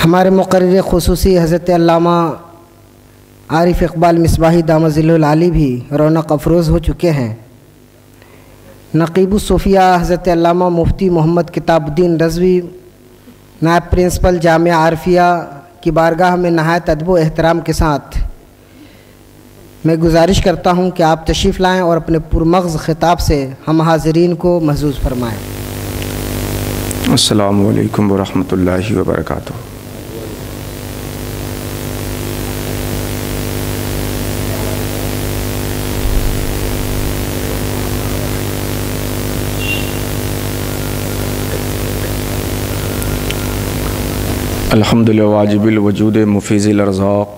ہمارے مقرر خصوصی حضرت علامہ عارف اقبال مصباحی دامت ظلہ العالی بھی رونق افروز ہو چکے ہیں۔ نقیب الصوفیہ حضرت علامہ مفتی محمد کتاب الدین رضوی نائب پرنسپل جامعہ عارفیہ کی بارگاہ میں نہایت ادب و احترام کے ساتھ میں گزارش کرتا ہوں کہ آپ تشریف لائیں اور اپنے پرمغز خطاب سے ہم حاضرین کو محظوظ فرمائیں۔ السلام علیکم ورحمۃ اللہ وبرکاتہ۔ الحمد للہ واجب الوجود مفیض الارزاق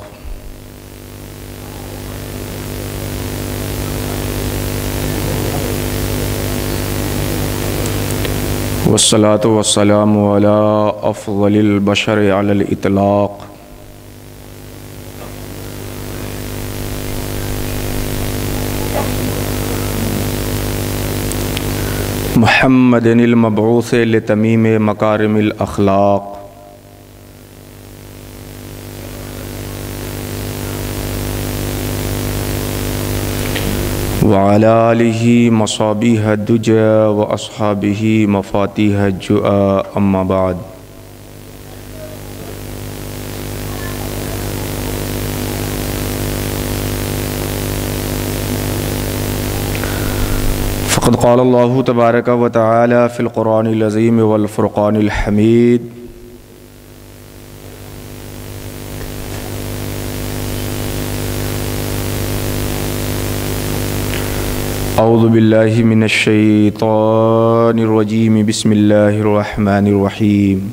والصلاة والسلام على افضل البشر على الاطلاق محمد المبعوث لتمیم مکارم الاخلاق وعلى آلہ مصابیح الدجى واصحابہ مفاتیح الجؤى اما بعد۔ فقد قال اللہ تبارک وتعالی فی القرآن العظیم والفرقان الحمید اعوذ باللہ من الشیطان الرجیم بسم اللہ الرحمن الرحیم۔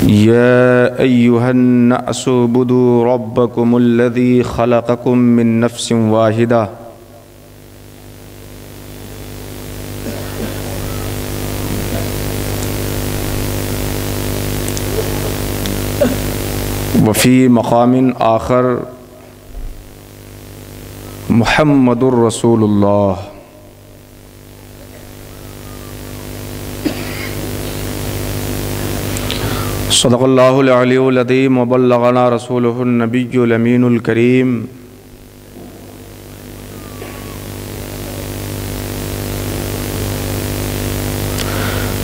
یا ایہا الناس اعبدوا ربکم الذی خلقکم من نفس واحدہ وفی مقام آخر محمد الرسول اللہ۔ صدق اللہ العلی العظیم وبلغنا رسولہ النبی الامین الکریم۔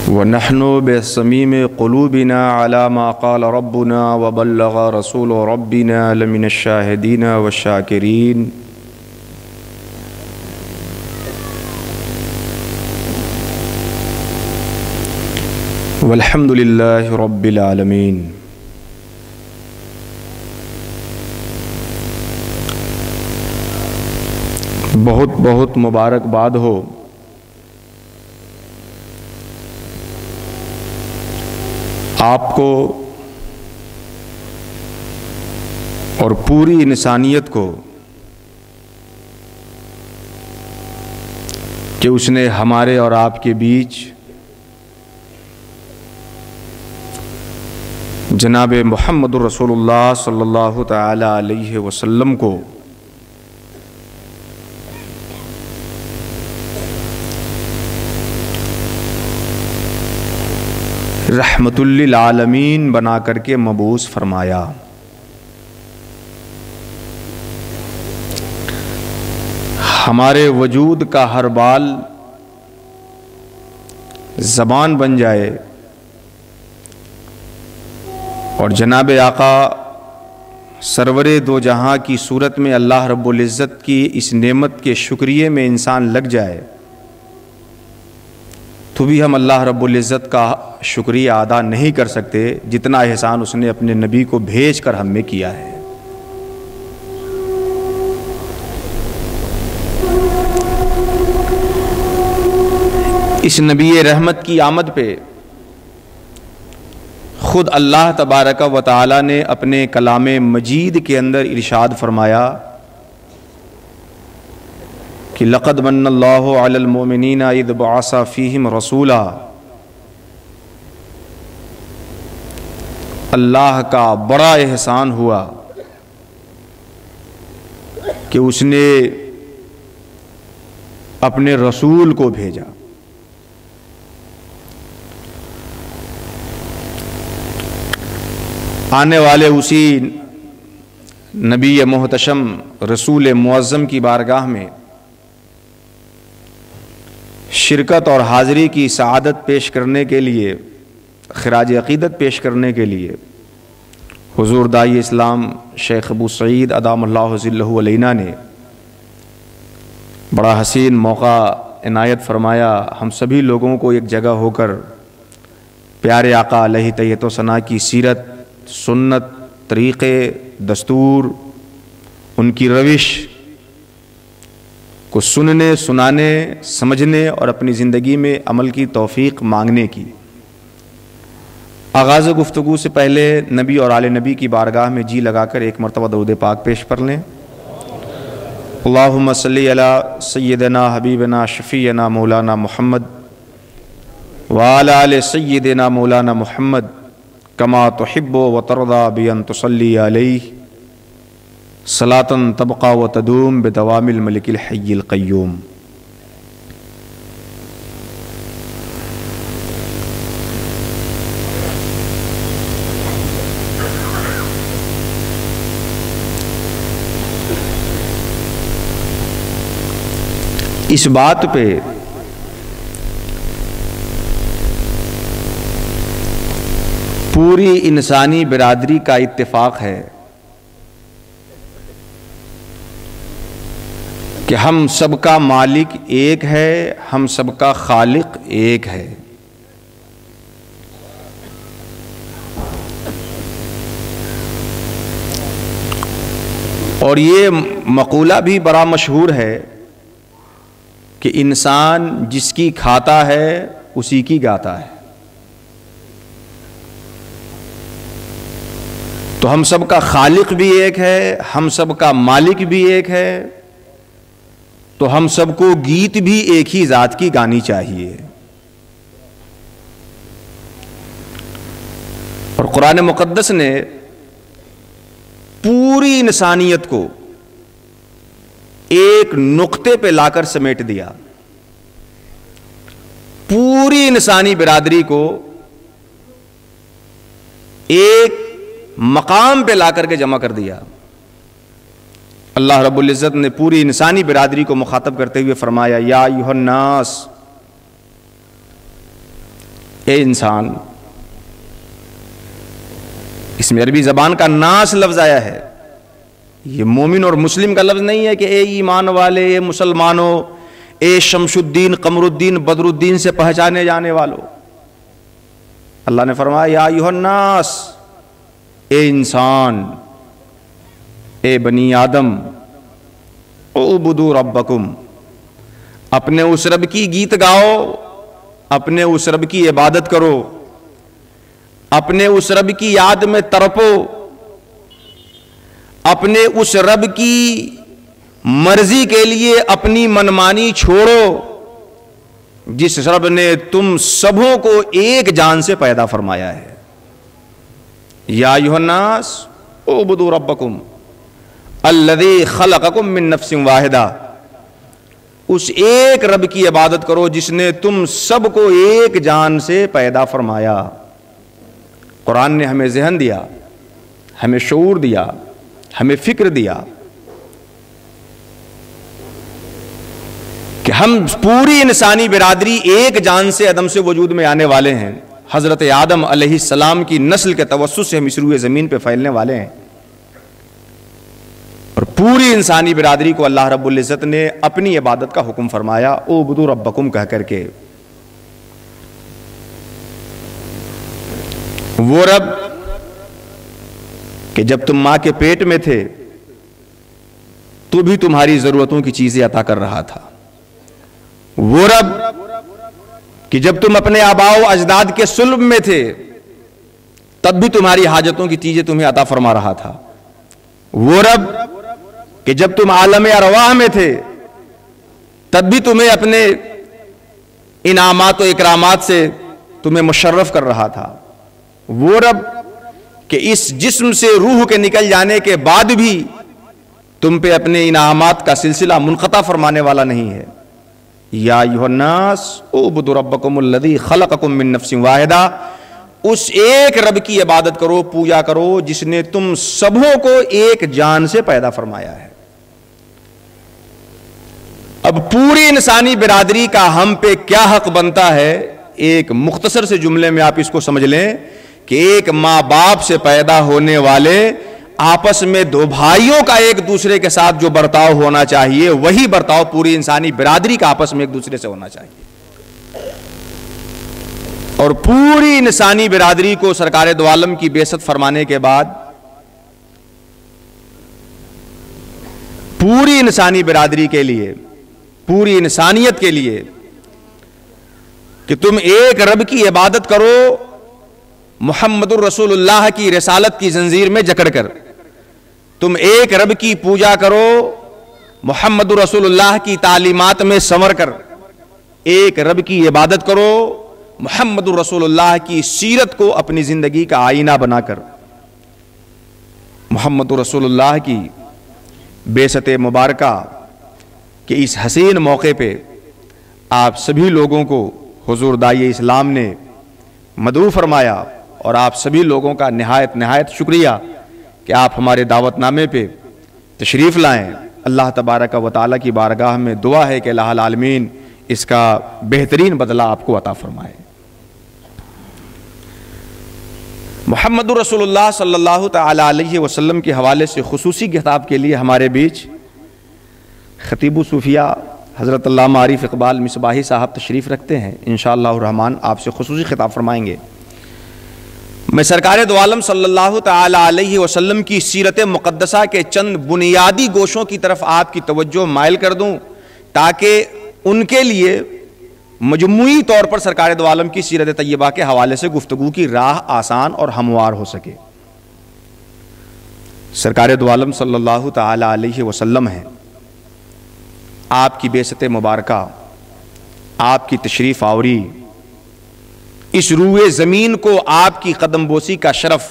ونحن بصمیم قلوبنا على ما قال ربنا وبلغ رسول ربنا لمن الشاہدین والشاکرین۔ والحمد للہ رب العالمین۔ بہت بہت مبارکباد ہو آپ کو اور پوری انسانیت کو کہ اس نے ہمارے اور آپ کے بیچ جناب محمد الرسول اللہ صلی اللہ تعالی علیہ وسلم کو رحمت للعالمین بنا کر کے مبعوث فرمایا۔ ہمارے وجود کا ہر بال زبان بن جائے اور جناب آقا سرور دو جہاں کی صورت میں اللہ رب العزت کی اس نعمت کے شکریے میں انسان لگ جائے تو بھی ہم اللہ رب العزت کا شکریہ ادا نہیں کر سکتے جتنا احسان اس نے اپنے نبی کو بھیج کر ہم میں کیا ہے۔ اس نبی رحمت کی آمد پہ خود اللہ تبارک و تعالی نے اپنے کلام مجید کے اندر ارشاد فرمایا کہ لقد من اللہ علی المؤمنین اذ بعث فیہم رسولا۔ اللہ کا بڑا احسان ہوا کہ اس نے اپنے رسول کو بھیجا۔ آنے والے اسی نبی محتشم رسول معظم کی بارگاہ میں شرکت اور حاضری کی سعادت پیش کرنے کے لیے، خراج عقیدت پیش کرنے کے لیے حضور داعی اسلام شیخ ابو سعید ادام اللہ ظلہ علینا نے بڑا حسین موقع عنایت فرمایا۔ ہم سبھی لوگوں کو ایک جگہ ہو کر پیارے آقا علیہ تحیت و ثنا کی سیرت، سنت، طریقے، دستور، ان کی روش کو سننے، سنانے، سمجھنے اور اپنی زندگی میں عمل کی توفیق مانگنے کی۔ آغاز گفتگو سے پہلے نبی اور آل نبی کی بارگاہ میں جی لگا کر ایک مرتبہ درود پاک پیش کر لیں۔ اللہم صلی علی سیدنا حبیبنا شفیعنا مولانا محمد وعلی آل سیدنا مولانا محمد کما تحب و ترضی بان تصلی علیہ صلاۃ تبقى و تدوم بدوام الملک الحی القیوم۔ اس بات پہ پوری انسانی برادری کا اتفاق ہے کہ ہم سب کا مالک ایک ہے، ہم سب کا خالق ایک ہے۔ اور یہ مقولہ بھی بڑا مشہور ہے کہ انسان جس کی کھاتا ہے اسی کی گاتا ہے۔ تو ہم سب کا خالق بھی ایک ہے، ہم سب کا مالک بھی ایک ہے، تو ہم سب کو گیت بھی ایک ہی ذات کی گانی چاہیے۔ اور قرآن مقدس نے پوری انسانیت کو ایک نقطے پہ لا کر سمیٹ دیا، پوری انسانی برادری کو ایک مقام پہ لا کر کے جمع کر دیا۔ اللہ رب العزت نے پوری انسانی برادری کو مخاطب کرتے ہوئے فرمایا، یا ایھا الناس، اے انسان۔ اس میں عربی زبان کا ناس لفظ آیا ہے، یہ مومن اور مسلم کا لفظ نہیں ہے کہ اے ایمان والے، اے مسلمانوں، اے شمس الدین، قمر الدین، بدر الدین سے پہچانے جانے والوں۔ اللہ نے فرمایا، یا ایھا الناس، اے انسان، اے بنی آدم، اعبدوا ربکم، اپنے اس رب کی گیت گاؤ، اپنے اس رب کی عبادت کرو، اپنے اس رب کی یاد میں تڑپو، اپنے اس رب کی مرضی کے لیے اپنی منمانی چھوڑو، جس رب نے تم سبوں کو ایک جان سے پیدا فرمایا ہے۔ یا ایھا الناس اعبدوا ربکم الذی خلقکم من نفس واحدہ، اس ایک رب کی عبادت کرو جس نے تم سب کو ایک جان سے پیدا فرمایا۔ قرآن نے ہمیں ذہن دیا، ہمیں شعور دیا، ہمیں فکر دیا کہ ہم پوری انسانی برادری ایک جان سے عدم سے وجود میں آنے والے ہیں۔ حضرت آدم علیہ السلام کی نسل کے توسط سے ہم اس روئے زمین پہ پھیلنے والے ہیں، اور پوری انسانی برادری کو اللہ رب العزت نے اپنی عبادت کا حکم فرمایا، اعبدوا ربکم کہہ کر کے۔ وہ رب کہ جب تم ماں کے پیٹ میں تھے تو بھی تمہاری ضرورتوں کی چیزیں عطا کر رہا تھا۔ وہ رب کہ جب تم اپنے آباء و اجداد کے صلب میں تھے تب بھی تمہاری حاجتوں کی چیزیں تمہیں عطا فرما رہا تھا۔ وہ رب کہ جب تم عالم ارواح میں تھے تب بھی تمہیں اپنے انعامات و اکرامات سے تمہیں مشرف کر رہا تھا۔ وہ رب کہ اس جسم سے روح کے نکل جانے کے بعد بھی تم پہ اپنے انعامات کا سلسلہ منقطع فرمانے والا نہیں ہے۔ یا ایھا الناس اعبدوا ربکم الذی خلقکم من نفس واحدہ، اس ایک رب کی عبادت کرو، پوجا کرو جس نے تم سبوں کو ایک جان سے پیدا فرمایا ہے۔ اب پوری انسانی برادری کا ہم پہ کیا حق بنتا ہے، ایک مختصر سے جملے میں آپ اس کو سمجھ لیں کہ ایک ماں باپ سے پیدا ہونے والے آپس میں دو بھائیوں کا ایک دوسرے کے ساتھ جو برتاؤ ہونا چاہیے، وہی برتاؤ پوری انسانی برادری کا آپس میں ایک دوسرے سے ہونا چاہیے۔ اور پوری انسانی برادری کو سرکار دو عالم کی بعثت فرمانے کے بعد پوری انسانی برادری کے لیے، پوری انسانیت کے لیے کہ تم ایک رب کی عبادت کرو، محمد الرسول اللہ کی رسالت کی زنجیر میں جکڑ کر، تم ایک رب کی پوجا کرو، محمد الرسول اللہ کی تعلیمات میں سنور کر، ایک رب کی عبادت کرو، محمد الرسول اللہ کی سیرت کو اپنی زندگی کا آئینہ بنا کر۔ محمد الرسول اللہ کی بعثت مبارکہ کہ اس حسین موقع پہ آپ سبھی لوگوں کو حضور داعی اسلام نے مدعو فرمایا، اور آپ سبھی لوگوں کا نہایت شکریہ کہ آپ ہمارے دعوت نامے پہ تشریف لائیں۔ اللہ تبارک و تعالیٰ کی بارگاہ میں دعا ہے کہ الہ العالمین اس کا بہترین بدلہ آپ کو عطا فرمائے۔ محمد رسول اللہ صلی اللہ تعالی علیہ وسلم کے حوالے سے خصوصی خطاب کے لیے ہمارے بیچ خطیب صوفیہ حضرت علامہ عارف اقبال مصباحی صاحب تشریف رکھتے ہیں، انشاءاللہ الرحمن آپ سے خصوصی خطاب فرمائیں گے۔ میں سرکار دو عالم صلی اللہ تعالی علیہ وسلم کی سیرت مقدسہ کے چند بنیادی گوشوں کی طرف آپ کی توجہ مائل کر دوں تاکہ ان کے لیے مجموعی طور پر سرکار دو عالم کی سیرت طیبہ کے حوالے سے گفتگو کی راہ آسان اور ہموار ہو سکے۔ سرکار دو عالم صلی اللہ تعالی علیہ وسلم ہیں، آپ کی بعثت مبارکہ، آپ کی تشریف آوری، اس روئے زمین کو آپ کی قدم بوسی کا شرف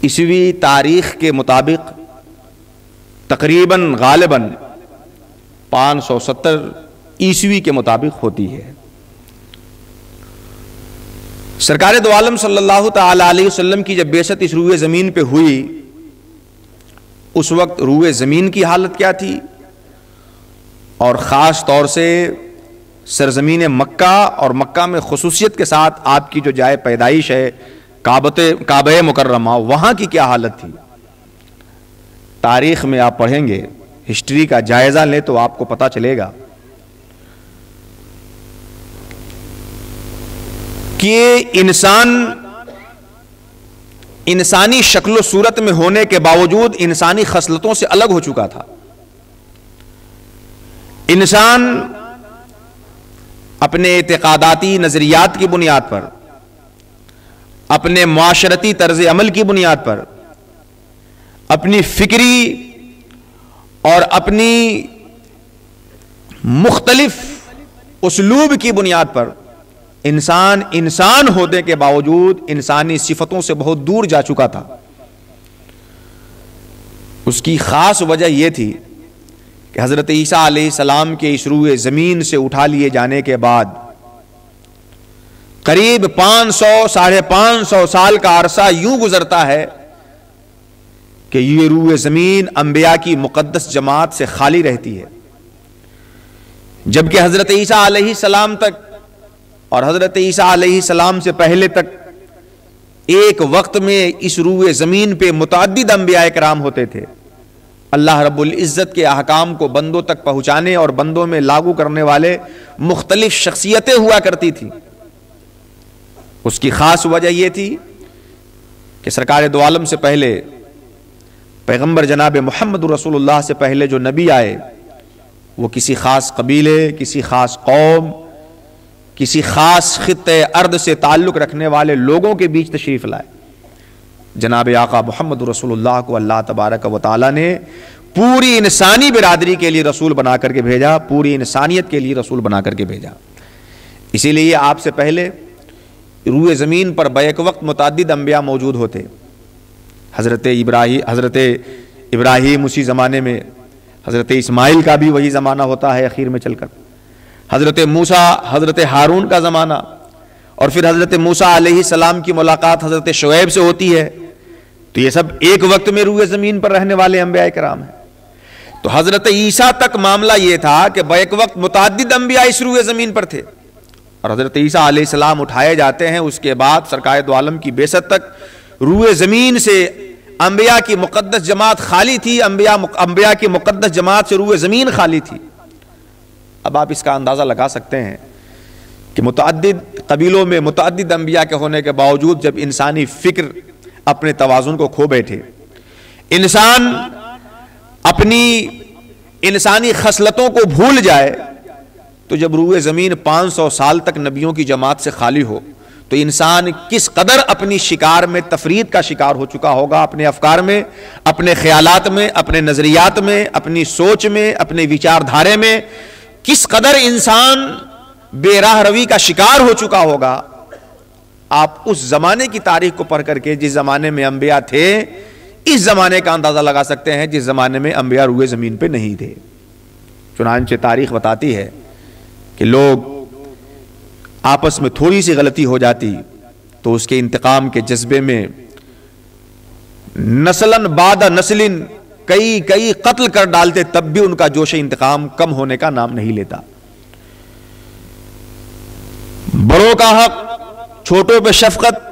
عیسوی تاریخ کے مطابق تقریباً غالباً 570 عیسوی کے مطابق ہوتی ہے۔ سرکار دو عالم صلی اللہ تعالی علیہ وسلم کی جب بعثت اس روئے زمین پہ ہوئی، اس وقت روئے زمین کی حالت کیا تھی، اور خاص طور سے سرزمین مکہ اور مکہ میں خصوصیت کے ساتھ آپ کی جو جائے پیدائش ہے کعبہ مکرمہ، وہاں کی کیا حالت تھی۔ تاریخ میں آپ پڑھیں گے، ہسٹری کا جائزہ لیں تو آپ کو پتہ چلے گا کہ انسانی شکل و صورت میں ہونے کے باوجود انسانی خصلتوں سے الگ ہو چکا تھا۔ انسان اپنے اعتقاداتی نظریات کی بنیاد پر، اپنے معاشرتی طرز عمل کی بنیاد پر، اپنی فکری اور اپنی مختلف اسلوب کی بنیاد پر انسان ہونے کے باوجود انسانی صفتوں سے بہت دور جا چکا تھا۔ اس کی خاص وجہ یہ تھی کہ حضرت عیسیٰ علیہ السلام کے اس روئے زمین سے اٹھا لیے جانے کے بعد قریب 500-550 سال کا عرصہ یوں گزرتا ہے کہ یہ روئے زمین انبیاء کی مقدس جماعت سے خالی رہتی ہے، جبکہ حضرت عیسیٰ علیہ السلام تک اور حضرت عیسیٰ علیہ السلام سے پہلے تک ایک وقت میں اس روئے زمین پہ متعدد انبیاء کرام ہوتے تھے۔ اللہ رب العزت کے احکام کو بندوں تک پہنچانے اور بندوں میں لاگو کرنے والے مختلف شخصیتیں ہوا کرتی تھی۔ اس کی خاص وجہ یہ تھی کہ سرکار دو عالم سے پہلے پیغمبر جناب محمد رسول اللہ سے پہلے جو نبی آئے وہ کسی خاص قبیلے، کسی خاص قوم، کسی خاص خطے ارض سے تعلق رکھنے والے لوگوں کے بیچ تشریف لائے۔ جناب آقا محمد رسول اللہ کو اللہ تبارک و تعالیٰ نے پوری انسانی برادری کے لیے رسول بنا کر کے بھیجا، پوری انسانیت کے لیے رسول بنا کر کے بھیجا۔ اسی لیے آپ سے پہلے روئے زمین پر بیک وقت متعدد انبیاء موجود ہوتے۔ حضرت ابراہیم اسی زمانے میں حضرت اسماعیل کا بھی وہی زمانہ ہوتا ہے اخیر میں چل کر، حضرت موسیٰ حضرت ہارون کا زمانہ، اور پھر حضرت موسیٰ علیہ السلام کی ملاقات حضرت شعیب سے ہوتی ہے. تو یہ سب ایک وقت میں روئے زمین پر رہنے والے انبیاء کرام ہیں. تو حضرت عیسیٰ تک معاملہ یہ تھا کہ بیک وقت متعدد انبیاء اس روئے زمین پر تھے، اور حضرت عیسیٰ علیہ السلام اٹھائے جاتے ہیں. اس کے بعد سرکار دو عالم کی بعثت تک روئے زمین سے انبیاء کی مقدس جماعت خالی تھی، انبیاء کی مقدس جماعت سے روئے زمین خالی تھی. اب آپ اس کا اندازہ لگا سکتے ہیں کہ متعدد قبیلوں میں متعدد انبیاء کے ہونے کے باوجود جب انسانی فکر اپنے توازن کو کھو بیٹھے، انسان اپنی انسانی خصلتوں کو بھول جائے، تو جب روئے زمین 500 سال تک نبیوں کی جماعت سے خالی ہو تو انسان کس قدر اپنی شکار میں تفرید کا شکار ہو چکا ہوگا، اپنے افکار میں، اپنے خیالات میں، اپنے نظریات میں، اپنی سوچ میں، اپنے وچار دھارے میں کس قدر انسان بے راہ روی کا شکار ہو چکا ہوگا. آپ اس زمانے کی تاریخ کو پڑھ کر کے جس زمانے میں انبیاء تھے اس زمانے کا اندازہ لگا سکتے ہیں جس زمانے میں انبیاء روئے زمین پہ نہیں تھے. چنانچہ تاریخ بتاتی ہے کہ لوگ آپس میں تھوڑی سی غلطی ہو جاتی تو اس کے انتقام کے جذبے میں نسلاً بعد نسلن کئی قتل کر ڈالتے، تب بھی ان کا جوش انتقام کم ہونے کا نام نہیں لیتا. بڑوں کا حق، چھوٹوں پہ شفقت،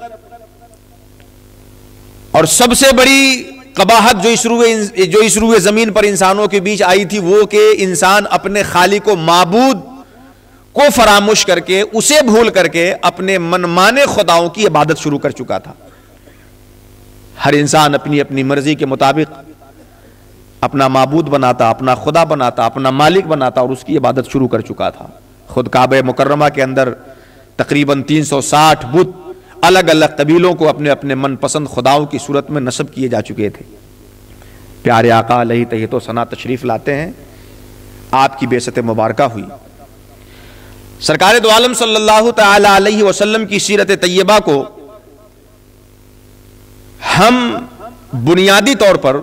اور سب سے بڑی قباحت جو اس روئے زمین پر انسانوں کے بیچ آئی تھی وہ کہ انسان اپنے خالق و معبود کو فراموش کر کے، اسے بھول کر کے اپنے منمانے خداؤں کی عبادت شروع کر چکا تھا. ہر انسان اپنی اپنی مرضی کے مطابق اپنا معبود بناتا، اپنا خدا بناتا، اپنا مالک بناتا اور اس کی عبادت شروع کر چکا تھا. خود کعبہ مکرمہ کے اندر تقریباً 360 بت الگ الگ قبیلوں کو اپنے اپنے من پسند خداؤں کی صورت میں نصب کیے جا چکے تھے. پیارے آقا علیہ تحیت و ثنا تشریف لاتے ہیں، آپ کی بعثت مبارکہ ہوئی. سرکار دو عالم صلی اللہ تعالی علیہ وسلم کی سیرت طیبہ کو ہم بنیادی طور پر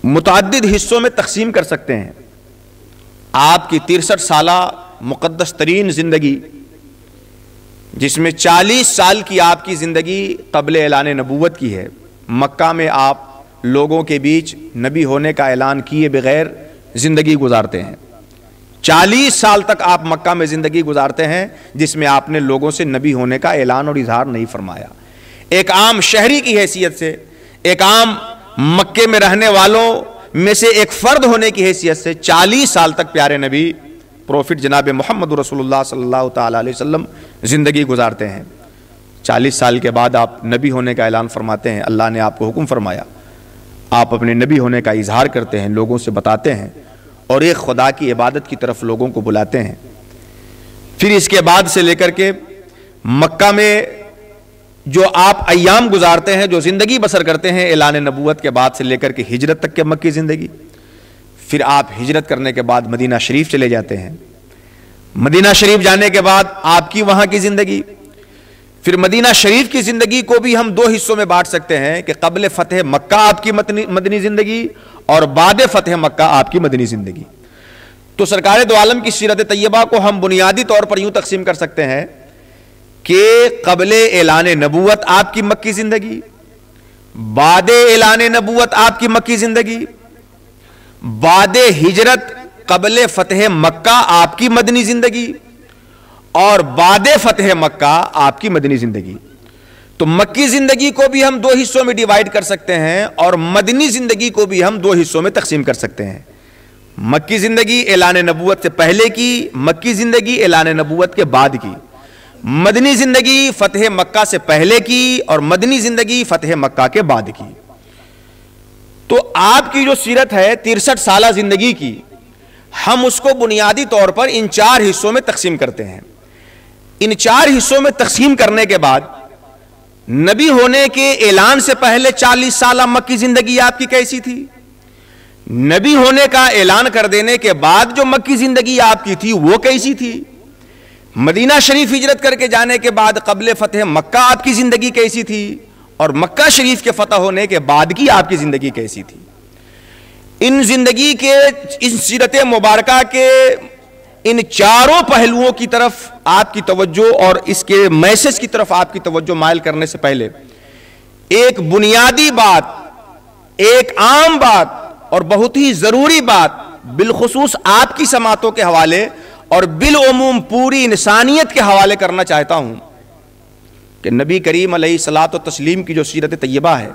متعدد حصوں میں تقسیم کر سکتے ہیں. آپ کی 63 سالہ مقدس ترین زندگی، جس میں 40 سال کی آپ کی زندگی قبل اعلان نبوت کی ہے. مکہ میں آپ لوگوں کے بیچ نبی ہونے کا اعلان کیے بغیر زندگی گزارتے ہیں. 40 سال تک آپ مکہ میں زندگی گزارتے ہیں جس میں آپ نے لوگوں سے نبی ہونے کا اعلان اور اظہار نہیں فرمایا. ایک عام شہری کی حیثیت سے، ایک عام مکے میں رہنے والوں میں سے ایک فرد ہونے کی حیثیت سے 40 سال تک پیارے نبی پروفٹ جناب محمد رسول اللہ صلی اللہ تعالی علیہ وسلم زندگی گزارتے ہیں. 40 سال کے بعد آپ نبی ہونے کا اعلان فرماتے ہیں. اللہ نے آپ کو حکم فرمایا، آپ اپنے نبی ہونے کا اظہار کرتے ہیں، لوگوں سے بتاتے ہیں اور ایک خدا کی عبادت کی طرف لوگوں کو بلاتے ہیں. پھر اس کے بعد سے لے کر کے مکہ میں جو آپ ایام گزارتے ہیں، جو زندگی بسر کرتے ہیں اعلان نبوت کے بعد سے لے کر کے ہجرت تک کے مکی زندگی. پھر آپ ہجرت کرنے کے بعد مدینہ شریف چلے جاتے ہیں. مدینہ شریف جانے کے بعد آپ کی وہاں کی زندگی. پھر مدینہ شریف کی زندگی کو بھی ہم 2 حصوں میں بانٹ سکتے ہیں کہ قبل فتح مکہ آپ کی مدنی زندگی اور بعد فتح مکہ آپ کی مدنی زندگی. تو سرکار دو عالم کی سیرت طیبہ کو ہم بنیادی طور پر یوں تقسیم کر سکتے ہیں کہ قبل اعلان نبوت آپ کی مکی زندگی، بعد اعلان نبوت آپ کی مکی زندگی، بعد ہجرت قبل فتح مکہ آپ کی مدنی زندگی، اور بعد فتح مکہ آپ کی مدنی زندگی. تو مکی زندگی کو بھی ہم 2 حصوں میں ڈیوائیڈ کر سکتے ہیں اور مدنی زندگی کو بھی ہم 2 حصوں میں تقسیم کر سکتے ہیں. مکی زندگی اعلان نبوت سے پہلے کی، مکی زندگی اعلان نبوت کے بعد کی. مدنی زندگی فتح مکہ سے پہلے کی اور مدنی زندگی فتح مکہ کے بعد کی. تو آپ کی جو سیرت ہے 63 سالہ زندگی کی، ہم اس کو بنیادی طور پر ان 4 حصوں میں تقسیم کرتے ہیں. ان 4 حصوں میں تقسیم کرنے کے بعد نبی ہونے کے اعلان سے پہلے 40 سالہ مکی زندگی آپ کی کیسی تھی؟ نبی ہونے کا اعلان کر دینے کے بعد جو مکی زندگی آپ کی تھی وہ کیسی تھی؟ مدینہ شریف ہجرت کر کے جانے کے بعد قبل فتح مکہ آپ کی زندگی کیسی تھی؟ اور مکہ شریف کے فتح ہونے کے بعد کی آپ کی زندگی کیسی تھی؟ ان زندگی کے اس سیرت مبارکہ کے ان چاروں پہلوؤں کی طرف آپ کی توجہ اور اس کے میسج کی طرف آپ کی توجہ مائل کرنے سے پہلے ایک بنیادی بات، ایک عام بات اور بہت ہی ضروری بات بالخصوص آپ کی سماعتوں کے حوالے اور بالعموم پوری انسانیت کے حوالے کرنا چاہتا ہوں کہ نبی کریم علیہ الصلاۃ والتسلیم کی جو سیرت طیبہ ہے،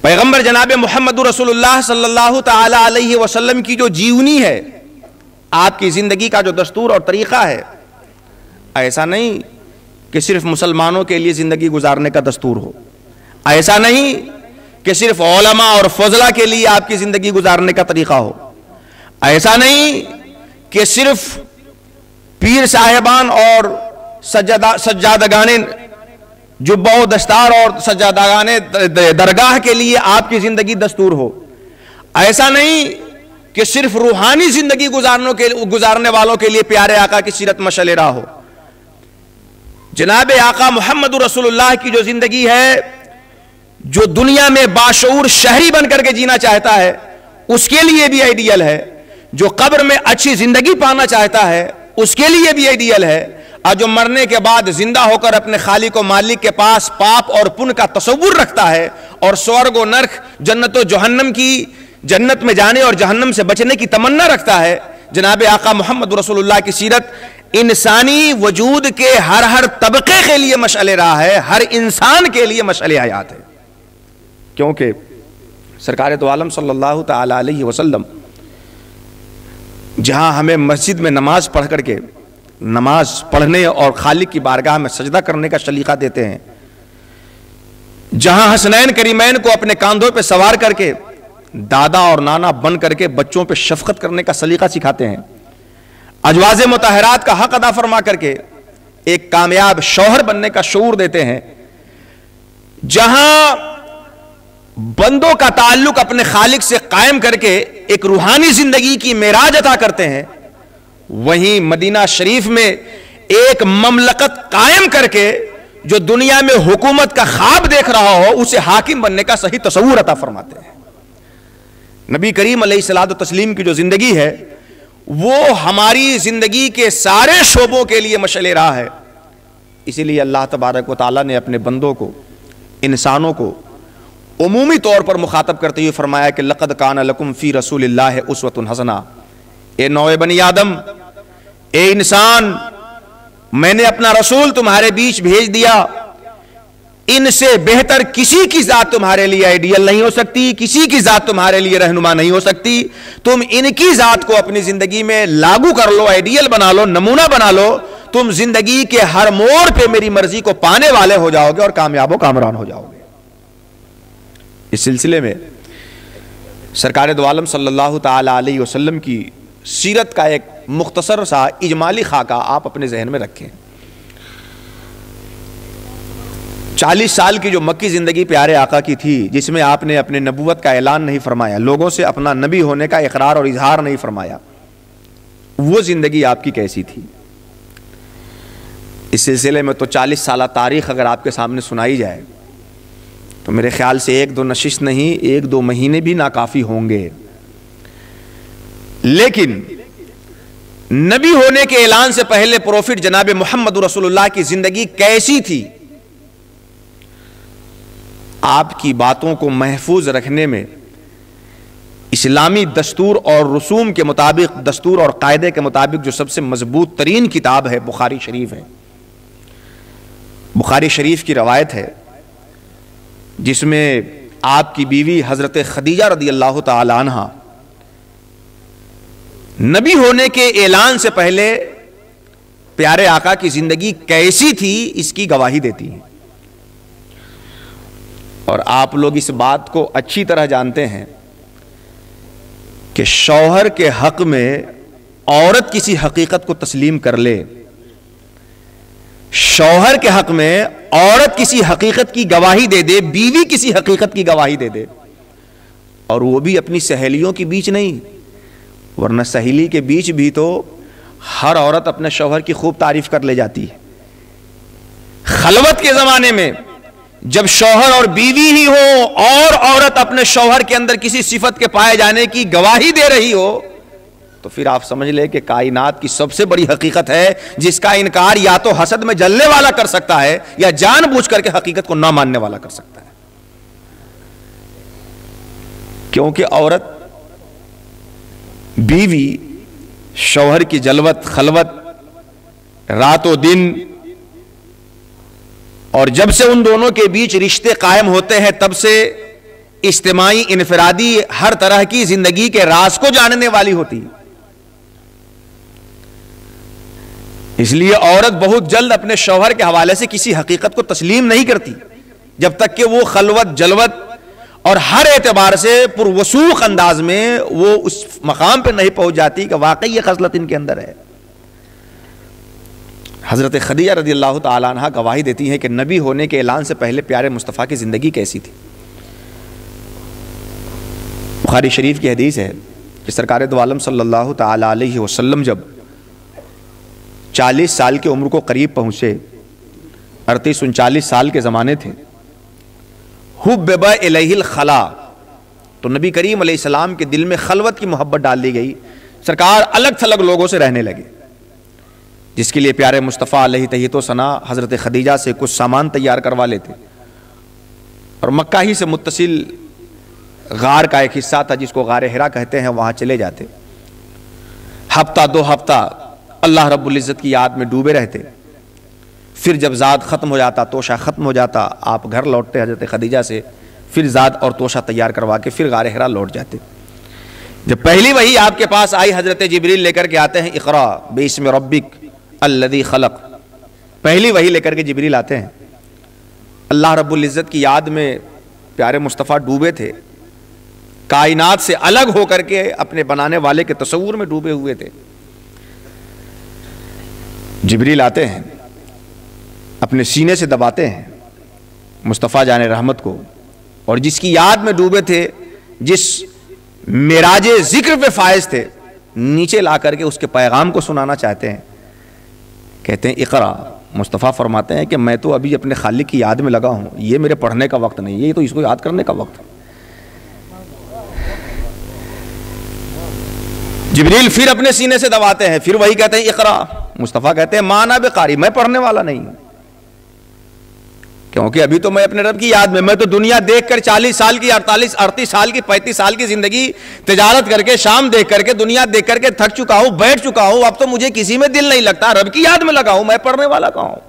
پیغمبر جناب محمد رسول اللہ صلی اللہ تعالی علیہ وسلم کی جو جیونی ہے، آپ کی زندگی کا جو دستور اور طریقہ ہے، ایسا نہیں کہ صرف مسلمانوں کے لیے زندگی گزارنے کا دستور ہو، ایسا نہیں کہ صرف علماء اور فضلاء کے لیے آپ کی زندگی گزارنے کا طریقہ ہو، ایسا نہیں کہ صرف پیر صاحبان اور سجادگان جبہ و دستار اور سجادگان درگاہ کے لیے آپ کی زندگی دستور ہو، ایسا نہیں کہ صرف روحانی زندگی گزارنے والوں کے لیے پیارے آقا کی سیرت مشعل راہ ہو۔ جناب آقا محمد رسول اللہ کی جو زندگی ہے، جو دنیا میں باشعور شہری بن کر کے جینا چاہتا ہے اس کے لیے بھی آئیڈیل ہے، جو قبر میں اچھی زندگی پانا چاہتا ہے اس کے لیے بھی آئیڈیل ہے، اور جو مرنے کے بعد زندہ ہو کر اپنے خالق و مالک کے پاس پاپ اور پن کا تصور رکھتا ہے اور سورگ و نرک، جنت و جہنم کی، جنت میں جانے اور جہنم سے بچنے کی تمنا رکھتا ہے، جناب آقا محمد رسول اللہ کی سیرت انسانی وجود کے ہر طبقے کے لیے مشعل راہ ہے، ہر انسان کے لیے مشعل حیات ہے، کیونکہ سرکار دو عالم صلی اللہ تعالی علیہ وسلم جہاں ہمیں مسجد میں نماز پڑھ کر کے نماز پڑھنے اور خالق کی بارگاہ میں سجدہ کرنے کا سلیقہ دیتے ہیں، جہاں حسنین کریمین کو اپنے کاندھوں پہ سوار کر کے دادا اور نانا بن کر کے بچوں پہ شفقت کرنے کا سلیقہ سکھاتے ہیں، ازواج مطہرات کا حق ادا فرما کر کے ایک کامیاب شوہر بننے کا شعور دیتے ہیں، جہاں بندوں کا تعلق اپنے خالق سے قائم کر کے ایک روحانی زندگی کی معراج عطا کرتے ہیں، وہیں مدینہ شریف میں ایک مملکت قائم کر کے جو دنیا میں حکومت کا خواب دیکھ رہا ہو اسے حاکم بننے کا صحیح تصور عطا فرماتے ہیں۔ نبی کریم علیہ الصلوۃ والتسلیم کی جو زندگی ہے وہ ہماری زندگی کے سارے شعبوں کے لیے مشعل راہ ہے، اسی لیے اللہ تبارک و تعالیٰ نے اپنے بندوں کو، انسانوں کو عمومی طور پر مخاطب کرتے ہوئے فرمایا کہ لقد کان لکم فی رسول اللہ اسوۃ حسنہ، اے نوع بنی آدم، اے انسان، میں نے اپنا رسول تمہارے بیچ بھیج دیا، ان سے بہتر کسی کی ذات تمہارے لیے آئیڈیل نہیں ہو سکتی، کسی کی ذات تمہارے لیے رہنما نہیں ہو سکتی، تم ان کی ذات کو اپنی زندگی میں لاگو کر لو، آئیڈیل بنا لو، نمونہ بنا لو، تم زندگی کے ہر موڑ پہ میری مرضی کو پانے والے ہو جاؤ گے اور کامیاب و کامران ہو جاؤ گے۔ اس سلسلے میں سرکار دو عالم صلی اللہ تعالی علیہ وسلم کی سیرت کا ایک مختصر سا اجمالی خاکہ آپ اپنے ذہن میں رکھیں۔ 40 سال کی جو مکی زندگی پیارے آقا کی تھی، جس میں آپ نے اپنے نبوت کا اعلان نہیں فرمایا، لوگوں سے اپنا نبی ہونے کا اقرار اور اظہار نہیں فرمایا، وہ زندگی آپ کی کیسی تھی؟ اس سلسلے میں تو 40 سالہ تاریخ اگر آپ کے سامنے سنائی جائے تو میرے خیال سے 1-2 نشست نہیں، 1-2 مہینے بھی ناکافی ہوں گے، لیکن نبی ہونے کے اعلان سے پہلے پروفٹ جناب محمد رسول اللہ کی زندگی کیسی تھی، آپ کی باتوں کو محفوظ رکھنے میں اسلامی دستور اور رسوم کے مطابق، دستور اور قاعدے کے مطابق جو سب سے مضبوط ترین کتاب ہے بخاری شریف ہے۔ بخاری شریف کی روایت ہے جس میں آپ کی بیوی حضرت خدیجہ رضی اللہ تعالی عنہ نبی ہونے کے اعلان سے پہلے پیارے آقا کی زندگی کیسی تھی اس کی گواہی دیتی ہیں، اور آپ لوگ اس بات کو اچھی طرح جانتے ہیں کہ شوہر کے حق میں عورت کسی حقیقت کو تسلیم کر لے، شوہر کے حق میں عورت کسی حقیقت کی گواہی دے دے، بیوی کسی حقیقت کی گواہی دے دے، اور وہ بھی اپنی سہیلیوں کے بیچ نہیں، ورنہ سہیلی کے بیچ بھی تو ہر عورت اپنے شوہر کی خوب تعریف کر لے جاتی ہے۔ خلوت کے زمانے میں جب شوہر اور بیوی ہی ہو اور عورت اپنے شوہر کے اندر کسی صفت کے پائے جانے کی گواہی دے رہی ہو تو پھر آپ سمجھ لیں کہ کائنات کی سب سے بڑی حقیقت ہے جس کا انکار یا تو حسد میں جلنے والا کر سکتا ہے یا جان بوجھ کر کے حقیقت کو نہ ماننے والا کر سکتا ہے. کیونکہ عورت بیوی شوہر کی جلوت خلوت رات و دن اور جب سے ان دونوں کے بیچ رشتے قائم ہوتے ہیں تب سے اجتماعی انفرادی ہر طرح کی زندگی کے راز کو جاننے والی ہوتی ہے. اس لیے عورت بہت جلد اپنے شوہر کے حوالے سے کسی حقیقت کو تسلیم نہیں کرتی جب تک کہ وہ خلوت جلوت اور ہر اعتبار سے پروسوخ انداز میں وہ اس مقام پہ نہیں پہنچ جاتی کہ واقعی یہ خصلت ان کے اندر ہے. حضرت خدیجہ رضی اللہ تعالیٰ عنہ گواہی دیتی ہیں کہ نبی ہونے کے اعلان سے پہلے پیارے مصطفیٰ کی زندگی کیسی تھی. بخاری شریف کی حدیث ہے کہ سرکار دو عالم صلی اللہ تعالیٰ علیہ وسلم جب 40 سال کی عمر کو قریب پہنچے 38-39 سال کے زمانے تھے حبب الیہ الخلا تو نبی کریم علیہ السلام کے دل میں خلوت کی محبت ڈال دی گئی. سرکار الگ تھلگ لوگوں سے رہنے لگے جس کے لیے پیارے مصطفیٰ علیہ تحیت و ثنا حضرت خدیجہ سے کچھ سامان تیار کروا لیتے اور مکہ ہی سے متصل غار کا ایک حصہ تھا جس کو غار حرا کہتے ہیں وہاں چلے جاتے. ہفتہ 2 ہفتہ اللہ رب العزت کی یاد میں ڈوبے رہتے. پھر جب زاد ختم ہو جاتا توشہ ختم ہو جاتا آپ گھر لوٹتے حضرت خدیجہ سے پھر زاد اور توشہ تیار کروا کے پھر غار حرا لوٹ جاتے. جب پہلی وحی آپ کے پاس آئی حضرت جبریل لے کر کے آتے ہیں اقرا باسم ربک الذی خلق. پہلی وحی لے کر کے جبریل آتے ہیں. اللہ رب العزت کی یاد میں پیارے مصطفیٰ ڈوبے تھے کائنات سے الگ ہو کر کے اپنے بنانے والے کے تصور میں ڈوبے ہوئے تھے. جبریل آتے ہیں اپنے سینے سے دباتے ہیں مصطفیٰ جان رحمت کو اور جس کی یاد میں ڈوبے تھے جس معراج ذکر پہ فائز تھے نیچے لا کر کے اس کے پیغام کو سنانا چاہتے ہیں. کہتے ہیں اقرا. مصطفیٰ فرماتے ہیں کہ میں تو ابھی اپنے خالق کی یاد میں لگا ہوں یہ میرے پڑھنے کا وقت نہیں یہ تو اس کو یاد کرنے کا وقت ہے. جبریل پھر اپنے سینے سے دباتے ہیں پھر وہی کہتے ہیں اقرا. مصطفیٰ کہتے ہیں مانا بقاری میں پڑھنے والا نہیں ہوں کیونکہ ابھی تو میں اپنے رب کی یاد میں تو دنیا دیکھ کر 40 سال کی 38 سال کی 35 سال کی زندگی تجارت کر کے شام دیکھ کر کے دنیا دیکھ کر کے تھک چکا ہوں بیٹھ چکا ہوں. اب تو مجھے کسی میں دل نہیں لگتا رب کی یاد میں لگا ہوں میں پڑھنے والا کہاں ہوں.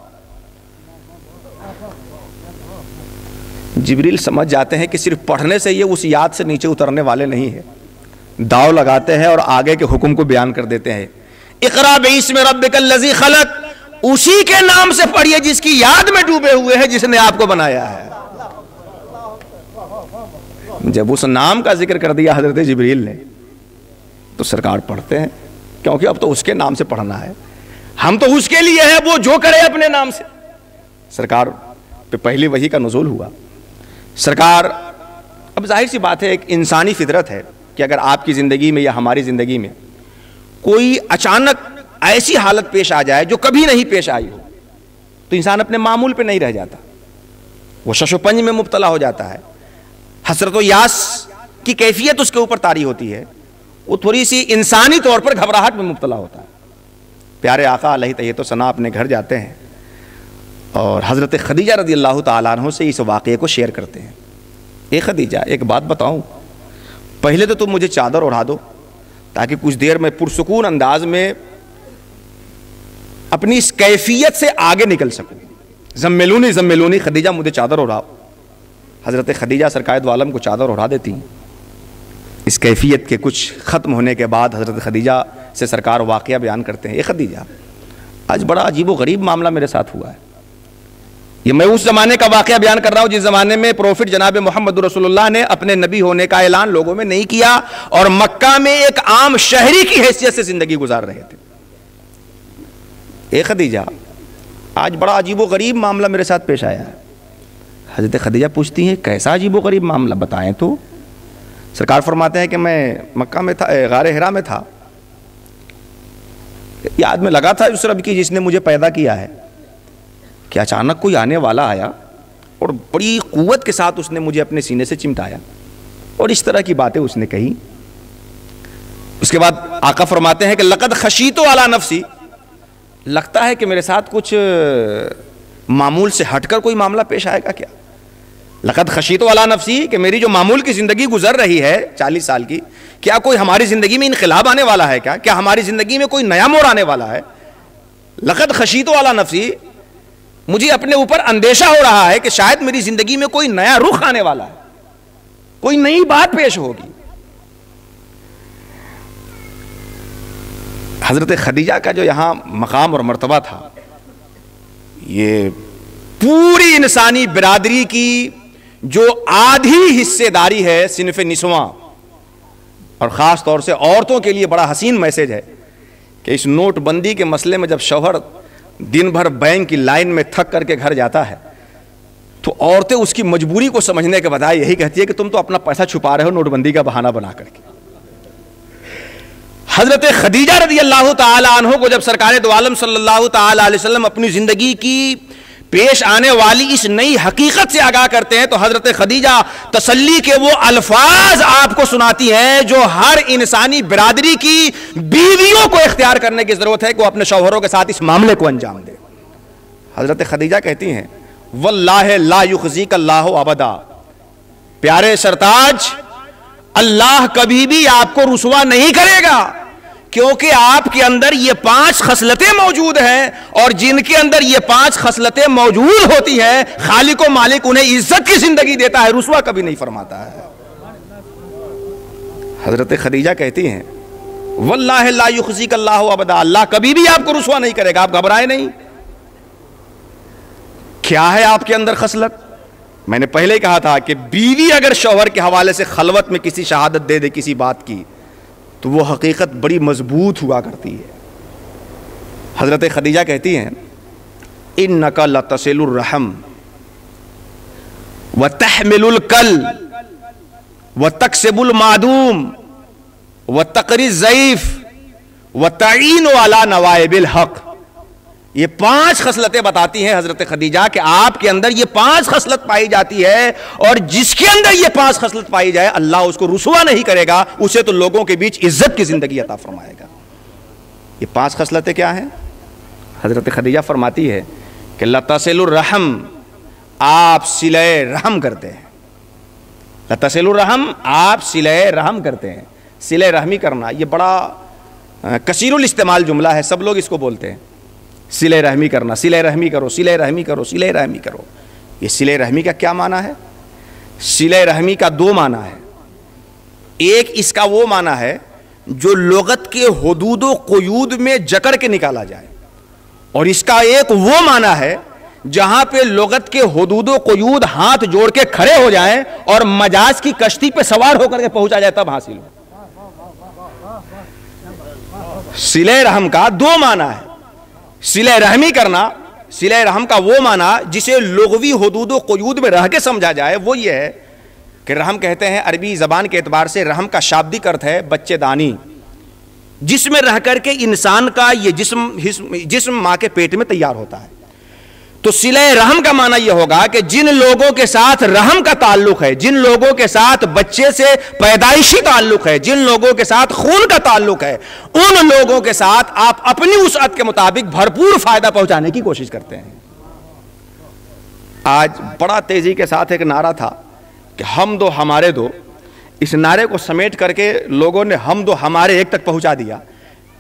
جبریل سمجھ جاتے ہیں کہ صرف پڑھنے سے یہ اس یاد سے نیچے اترنے والے نہیں ہیں. داؤ لگاتے ہیں اور آگے کے حکم کو بیان کر دیتے ہیں. اقرا باسم ربک الذی خلق. اسی کے نام سے پڑھیے جس کی یاد میں ڈوبے ہوئے ہیں جس نے آپ کو بنایا ہے. جب اس نام کا ذکر کر دیا حضرت جبریل نے تو سرکار پڑھتے ہیں کیونکہ اب تو اس کے نام سے پڑھنا ہے. ہم تو اس کے لیے ہے وہ جو کرے اپنے نام سے. سرکار پہ پہلی وحی کا نزول ہوا. سرکار اب ظاہر سی بات ہے ایک انسانی فطرت ہے کہ اگر آپ کی زندگی میں یا ہماری زندگی میں کوئی اچانک ایسی حالت پیش آ جائے جو کبھی نہیں پیش آئی ہو تو انسان اپنے معمول پہ نہیں رہ جاتا. وہ شش و پنج میں مبتلا ہو جاتا ہے. حسرت و یاس کی کیفیت اس کے اوپر طاری ہوتی ہے. وہ تھوڑی سی انسانی طور پر گھبراہٹ میں مبتلا ہوتا ہے. پیارے آقا علیہ تحیت و ثنا اپنے گھر جاتے ہیں اور حضرت خدیجہ رضی اللہ تعالیٰ عنہ سے اس واقعے کو شیئر کرتے ہیں. اے خدیجہ ایک بات بتاؤں پہلے تو تم مجھے چادر اڑا دو تاکہ کچھ دیر میں پرسکون انداز میں اپنی اس کیفیت سے آگے نکل سکوں. زملونی خدیجہ مجھے چادر اڑاؤ. حضرت خدیجہ سرکار دو عالم کو چادر اڑا دیتی. اس کیفیت کے کچھ ختم ہونے کے بعد حضرت خدیجہ سے سرکار واقعہ بیان کرتے ہیں. اے خدیجہ آج بڑا عجیب و غریب معاملہ میرے ساتھ ہوا ہے. یہ میں اس زمانے کا واقعہ بیان کر رہا ہوں جس زمانے میں پروفٹ جناب محمد رسول اللہ نے اپنے نبی ہونے کا اعلان لوگوں میں نہیں کیا اور مکہ میں ایک عام شہری کی حیثیت سے زندگی گزار رہے تھے. اے خدیجہ آج بڑا عجیب و غریب معاملہ میرے ساتھ پیش آیا ہے. حضرت خدیجہ پوچھتی ہیں کیسا عجیب و غریب معاملہ بتائیں تو. سرکار فرماتے ہیں کہ میں مکہ میں تھا غار حرا میں تھا. یاد میں لگا تھا اس رب کی جس نے مجھے پیدا کیا ہے کہ اچانک کوئی آنے والا آیا اور بڑی قوت کے ساتھ اس نے مجھے اپنے سینے سے چمٹایا اور اس طرح کی باتیں اس نے کہی. اس کے بعد آقا فرماتے ہیں کہ لقد خشیت علی نفسی, لگتا ہے کہ میرے ساتھ کچھ معمول سے ہٹ کر کوئی معاملہ پیش آئے گا کیا. لقد خشیت علی نفسی, کہ میری جو معمول کی زندگی گزر رہی ہے 40 سال کی, کیا کوئی ہماری زندگی میں انقلاب آنے والا ہے کیا ہماری زندگی میں کوئی نیا موڑ آنے والا ہے. لقد خشیت علی نفسی, مجھے اپنے اوپر اندیشہ ہو رہا ہے کہ شاید میری زندگی میں کوئی نیا رخ آنے والا ہے, کوئی نئی بات پیش ہوگی. حضرت خدیجہ کا جو یہاں مقام اور مرتبہ تھا, یہ پوری انسانی برادری کی جو آدھی حصے داری ہے صنف نسواں, اور خاص طور سے عورتوں کے لیے بڑا حسین میسج ہے کہ اس نوٹ بندی کے مسئلے میں جب شوہر دن بھر بینک کی لائن میں تھک کر کے گھر جاتا ہے تو عورتیں اس کی مجبوری کو سمجھنے کے بجائے یہی کہتی ہے کہ تم تو اپنا پیسہ چھپا رہے ہو نوٹ بندی کا بہانہ بنا کر کے. حضرت خدیجہ رضی اللہ تعالی عنہ کو جب سرکار دو عالم صلی اللہ تعالی علیہ وسلم اپنی زندگی کی پیش آنے والی اس نئی حقیقت سے آگاہ کرتے ہیں تو حضرت خدیجہ تسلی کے وہ الفاظ آپ کو سناتی ہیں جو ہر انسانی برادری کی بیویوں کو اختیار کرنے کی ضرورت ہے کہ وہ اپنے شوہروں کے ساتھ اس معاملے کو انجام دے. حضرت خدیجہ کہتی ہیں واللہ لا یخزیک اللہ ابدا, پیارے سرتاج اللہ کبھی بھی آپ کو رسوا نہیں کرے گا, کیونکہ آپ کے اندر یہ 5 خصلتیں موجود ہیں, اور جن کے اندر یہ 5 خصلتیں موجود ہوتی ہیں خالق و مالک انہیں عزت کی زندگی دیتا ہے, رسوا کبھی نہیں فرماتا ہے. حضرت خدیجہ کہتی ہیں واللہ لا یخزیک اللہ ابدا, اللہ کبھی بھی آپ کو رسوا نہیں کرے گا, آپ گھبرائیں نہیں. کیا ہے آپ کے اندر خصلت؟ میں نے پہلے کہا تھا کہ بیوی اگر شوہر کے حوالے سے خلوت میں کسی شہادت دے دے کسی بات کی تو وہ حقیقت بڑی مضبوط ہوا کرتی ہے. حضرت خدیجہ کہتی ہیں انک لتصل الرحم وتحمل الکل وتکسب المعدوم وتقری الضعیف وتعین علی نوائب الحق. یہ 5 خصلتیں بتاتی ہیں حضرت خدیجہ کہ آپ کے اندر یہ 5 خصلت پائی جاتی ہے, اور جس کے اندر یہ 5 خصلت پائی جائے اللہ اس کو رسوا نہیں کرے گا, اسے تو لوگوں کے بیچ عزت کی زندگی عطا فرمائے گا. یہ 5 خصلتیں کیا ہیں؟ حضرت خدیجہ فرماتی ہے کہ لتصل الرحم, آپ صلہ رحم کرتے ہیں. لتصل الرحم, آپ صلہ رحم کرتے ہیں. صلہ رحمی کرنا یہ بڑا کثیر الاستعمال جملہ ہے, سب لوگ اس کو بولتے ہیں. صلہ رحمی کرنا, صلہ رحمی کرو, صلہ رحمی کرو, صلہ رحمی کرو. یہ صلہ رحمی کا کیا معنی ہے؟ صلہ رحمی کا 2 معنی ہے. ایک اس کا وہ معنی ہے جو لغت کے حدود و قیود میں جکڑ کے نکالا جائے, اور اس کا ایک وہ معنی ہے جہاں پہ لغت کے حدود و قیود ہاتھ جوڑ کے کھڑے ہو جائیں اور مجاز کی کشتی پہ سوار ہو کر کے پہنچا جائے تب حاصل ہو. صلہ رحم کا 2 معنی ہے. صلہ رحمی کرنا, صلہ رحم کا وہ معنی جسے لغوی حدود و قیود میں رہ کے سمجھا جائے وہ یہ ہے کہ رحم کہتے ہیں عربی زبان کے اعتبار سے رحم کا شابدک ارتھ ہے بچے دانی, جس میں رہ کر کے انسان کا یہ جسم ماں کے پیٹ میں تیار ہوتا ہے. تو صلہ رحم کا معنی یہ ہوگا کہ جن لوگوں کے ساتھ رحم کا تعلق ہے, جن لوگوں کے ساتھ بچے سے پیدائشی تعلق ہے, جن لوگوں کے ساتھ خون کا تعلق ہے, ان لوگوں کے ساتھ آپ اپنی وسعت کے مطابق بھرپور فائدہ پہنچانے کی کوشش کرتے ہیں. آج بڑا تیزی کے ساتھ ایک نعرہ تھا کہ ہم دو ہمارے دو, اس نعرے کو سمیٹ کر کے لوگوں نے ہم دو ہمارے ایک تک پہنچا دیا,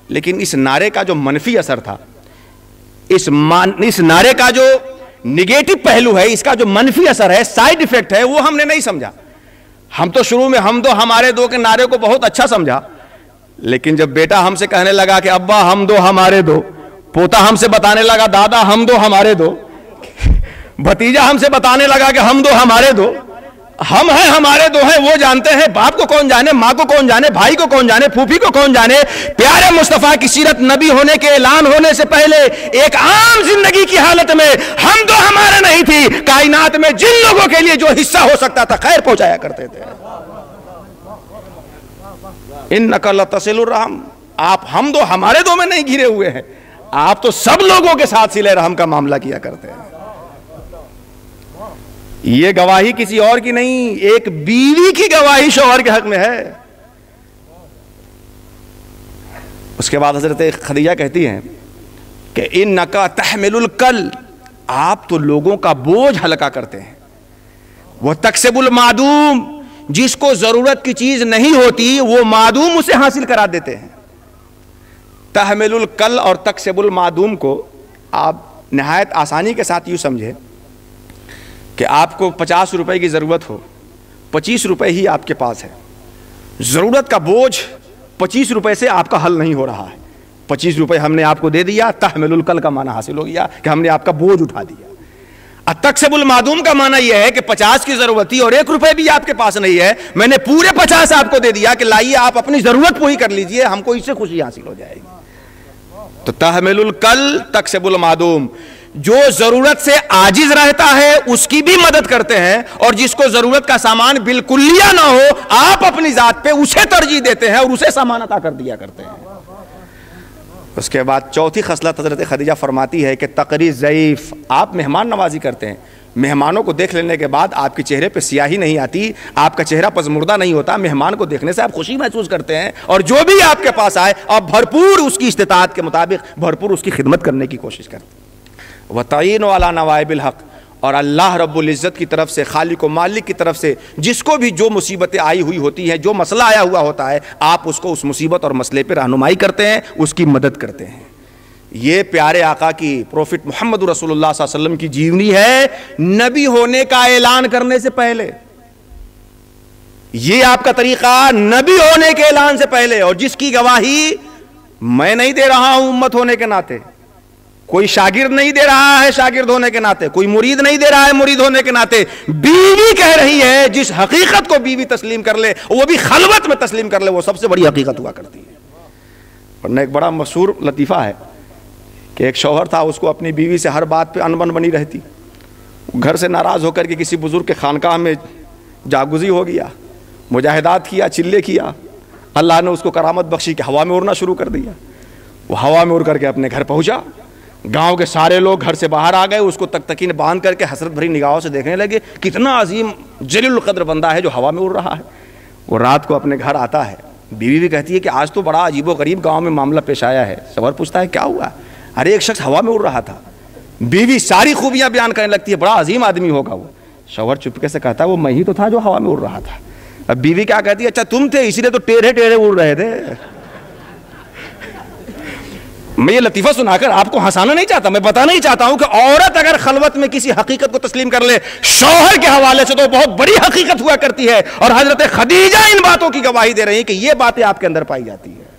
لیکن اس نعرے کا جو منفی اثر تھا, اس نعرے کا جو نگیٹو پہلو ہے, اس کا جو منفی اثر ہے, سائیڈ ایفیکٹ ہے, وہ ہم نے نہیں سمجھا. ہم تو شروع میں ہم دو ہمارے دو کے نعرے کو بہت اچھا سمجھا, لیکن جب بیٹا ہم سے کہنے لگا کہ ابا ہم دو ہمارے دو, پوتا ہم سے بتانے لگا دادا ہم دو ہمارے دو, بھتیجا ہم سے بتانے لگا کہ ہم دو ہمارے دو, ہم ہیں ہمارے دو ہیں, وہ جانتے ہیں, باپ کو کون جانے, ماں کو کون جانے, بھائی کو کون جانے, پھوپھی کو کون جانے. پیارے مصطفیٰ کی سیرت نبی ہونے کے اعلان ہونے سے پہلے ایک عام زندگی کی حالت میں ہم دو ہمارے نہیں تھی, کائنات میں جن لوگوں کے لیے جو حصہ ہو سکتا تھا خیر پہنچایا کرتے تھے. انک لتصل الرحم, آپ ہم دو ہمارے دو میں نہیں گھرے ہوئے ہیں, آپ تو سب لوگوں کے ساتھ صلہ رحم کا معاملہ کیا کرتے ہیں. یہ گواہی کسی اور کی نہیں، ایک بیوی کی گواہی شوہر کے حق میں ہے۔ اس کے بعد حضرت خدیجہ کہتی ہیں کہ اِنَّكَ تَحْمِلُ الْكَلْ، آپ تو لوگوں کا بوجھ ہلکا کرتے ہیں۔ وَتَكْسِبُ الْمَعْدُومَ، جس کو ضرورت کی چیز نہیں ہوتی وہ معدوم اسے حاصل کرا دیتے ہیں۔ تحمل الکل اور تکسب المعدوم کو آپ نہایت آسانی کے ساتھ یوں سمجھے کہ آپ کو 50 روپے کی ضرورت ہو، 25 روپے ہی آپ کے پاس ہے، ضرورت کا بوجھ 25 روپے سے آپ کا حل نہیں ہو رہا ہے، 25 روپے ہم نے آپ کو دے دیا، تحمل الکل کا معنی حاصل ہو گیا کہ ہم نے آپ کا بوجھ اٹھا دیا۔ تکسب المعدوم کا معنی یہ ہے کہ 50 کی ضرورت تھی اور 1 روپے بھی آپ کے پاس نہیں ہے، میں نے پورے 50 آپ کو دے دیا کہ لائیے آپ اپنی ضرورت پوری کر لیجئے، ہم کو اس سے خوشی حاصل ہو جائے گی۔ تو تحمل الکل تکسب المعدوم، جو ضرورت سے عاجز رہتا ہے اس کی بھی مدد کرتے ہیں، اور جس کو ضرورت کا سامان بالکلیہ نہ ہو آپ اپنی ذات پہ اسے ترجیح دیتے ہیں اور اسے سامان عطا کر دیا کرتے ہیں۔ اس کے بعد چوتھی خصلت حضرت خدیجہ فرماتی ہے کہ تقریر ضعیف، آپ مہمان نوازی کرتے ہیں، مہمانوں کو دیکھ لینے کے بعد آپ کے چہرے پہ سیاہی نہیں آتی، آپ کا چہرہ پزمردہ نہیں ہوتا، مہمان کو دیکھنے سے آپ خوشی محسوس کرتے ہیں، اور جو بھی آپ کے پاس آئے آپ بھرپور اس کی استطاعت کے مطابق بھرپور اس کی خدمت کرنے کی کوشش کرتے ہیں۔ وَتَعِينُ عَلَى نَوَائِبِ الْحَقِّ، اور اللہ رب العزت کی طرف سے، خالق و مالک کی طرف سے جس کو بھی جو مصیبتیں آئی ہوئی ہوتی ہیں، جو مسئلہ آیا ہوا ہوتا ہے، آپ اس کو اس مصیبت اور مسئلے پہ رہنمائی کرتے ہیں، اس کی مدد کرتے ہیں۔ یہ پیارے آقا کی، پروفٹ محمد رسول اللہ صلی اللہ علیہ وسلم کی جیونی ہے نبی ہونے کا اعلان کرنے سے پہلے۔ یہ آپ کا طریقہ نبی ہونے کے اعلان سے پہلے، اور جس کی گواہی میں نہیں دے رہا ہوں امت ہونے کے ناطے، کوئی شاگرد نہیں دے رہا ہے شاگرد ہونے کے ناطے، کوئی مرید نہیں دے رہا ہے مرید ہونے کے ناطے، بیوی کہہ رہی ہے، جس حقیقت کو بیوی تسلیم کر لے، وہ بھی خلوت میں تسلیم کر لے، وہ سب سے بڑی حقیقت ہوا کرتی ہے۔ ورنہ ایک بڑا مشہور لطیفہ ہے کہ ایک شوہر تھا، اس کو اپنی بیوی سے ہر بات پہ انبن بنی رہتی، گھر سے ناراض ہو کر کے کسی بزرگ کے خانقاہ میں جاگزی ہو گیا، مجاہدات کیا، چلے کیا، اللہ نے اس کو کرامت بخشی کہ ہوا میں اڑنا شروع کر دیا۔ وہ ہوا میں اڑ کر کے اپنے گھر پہنچا، گاؤں کے سارے لوگ گھر سے باہر آ گئے، اس کو تک تکین باندھ کر کے حسرت بھری نگاہوں سے دیکھنے لگے، کتنا عظیم جلیل القدر بندہ ہے جو ہوا میں اڑ رہا ہے۔ وہ رات کو اپنے گھر آتا ہے، بیوی بھی کہتی ہے کہ آج تو بڑا عجیب و غریب گاؤں میں معاملہ پیش آیا ہے۔ شوہر پوچھتا ہے کیا ہوا؟ ارے ایک شخص ہوا میں اڑ رہا تھا۔ بیوی ساری خوبیاں بیان کرنے لگتی ہے، بڑا عظیم آدمی ہوگا وہ۔ شوہر چپکے سے کہتا ہے وہ میں ہی تو تھا جو ہوا میں اڑ رہا تھا۔ اب بیوی کیا کہتی ہے؟ اچھا تم تھے، اسی لیے تو ٹیڑھے ٹیڑھے اڑ رہے تھے۔ میں یہ لطیفہ سنا کر آپ کو ہنسانا نہیں چاہتا، میں بتانا ہی چاہتا ہوں کہ عورت اگر خلوت میں کسی حقیقت کو تسلیم کر لے شوہر کے حوالے سے تو بہت بڑی حقیقت ہوا کرتی ہے، اور حضرت خدیجہ ان باتوں کی گواہی دے رہی ہیں کہ یہ باتیں آپ کے اندر پائی جاتی ہے۔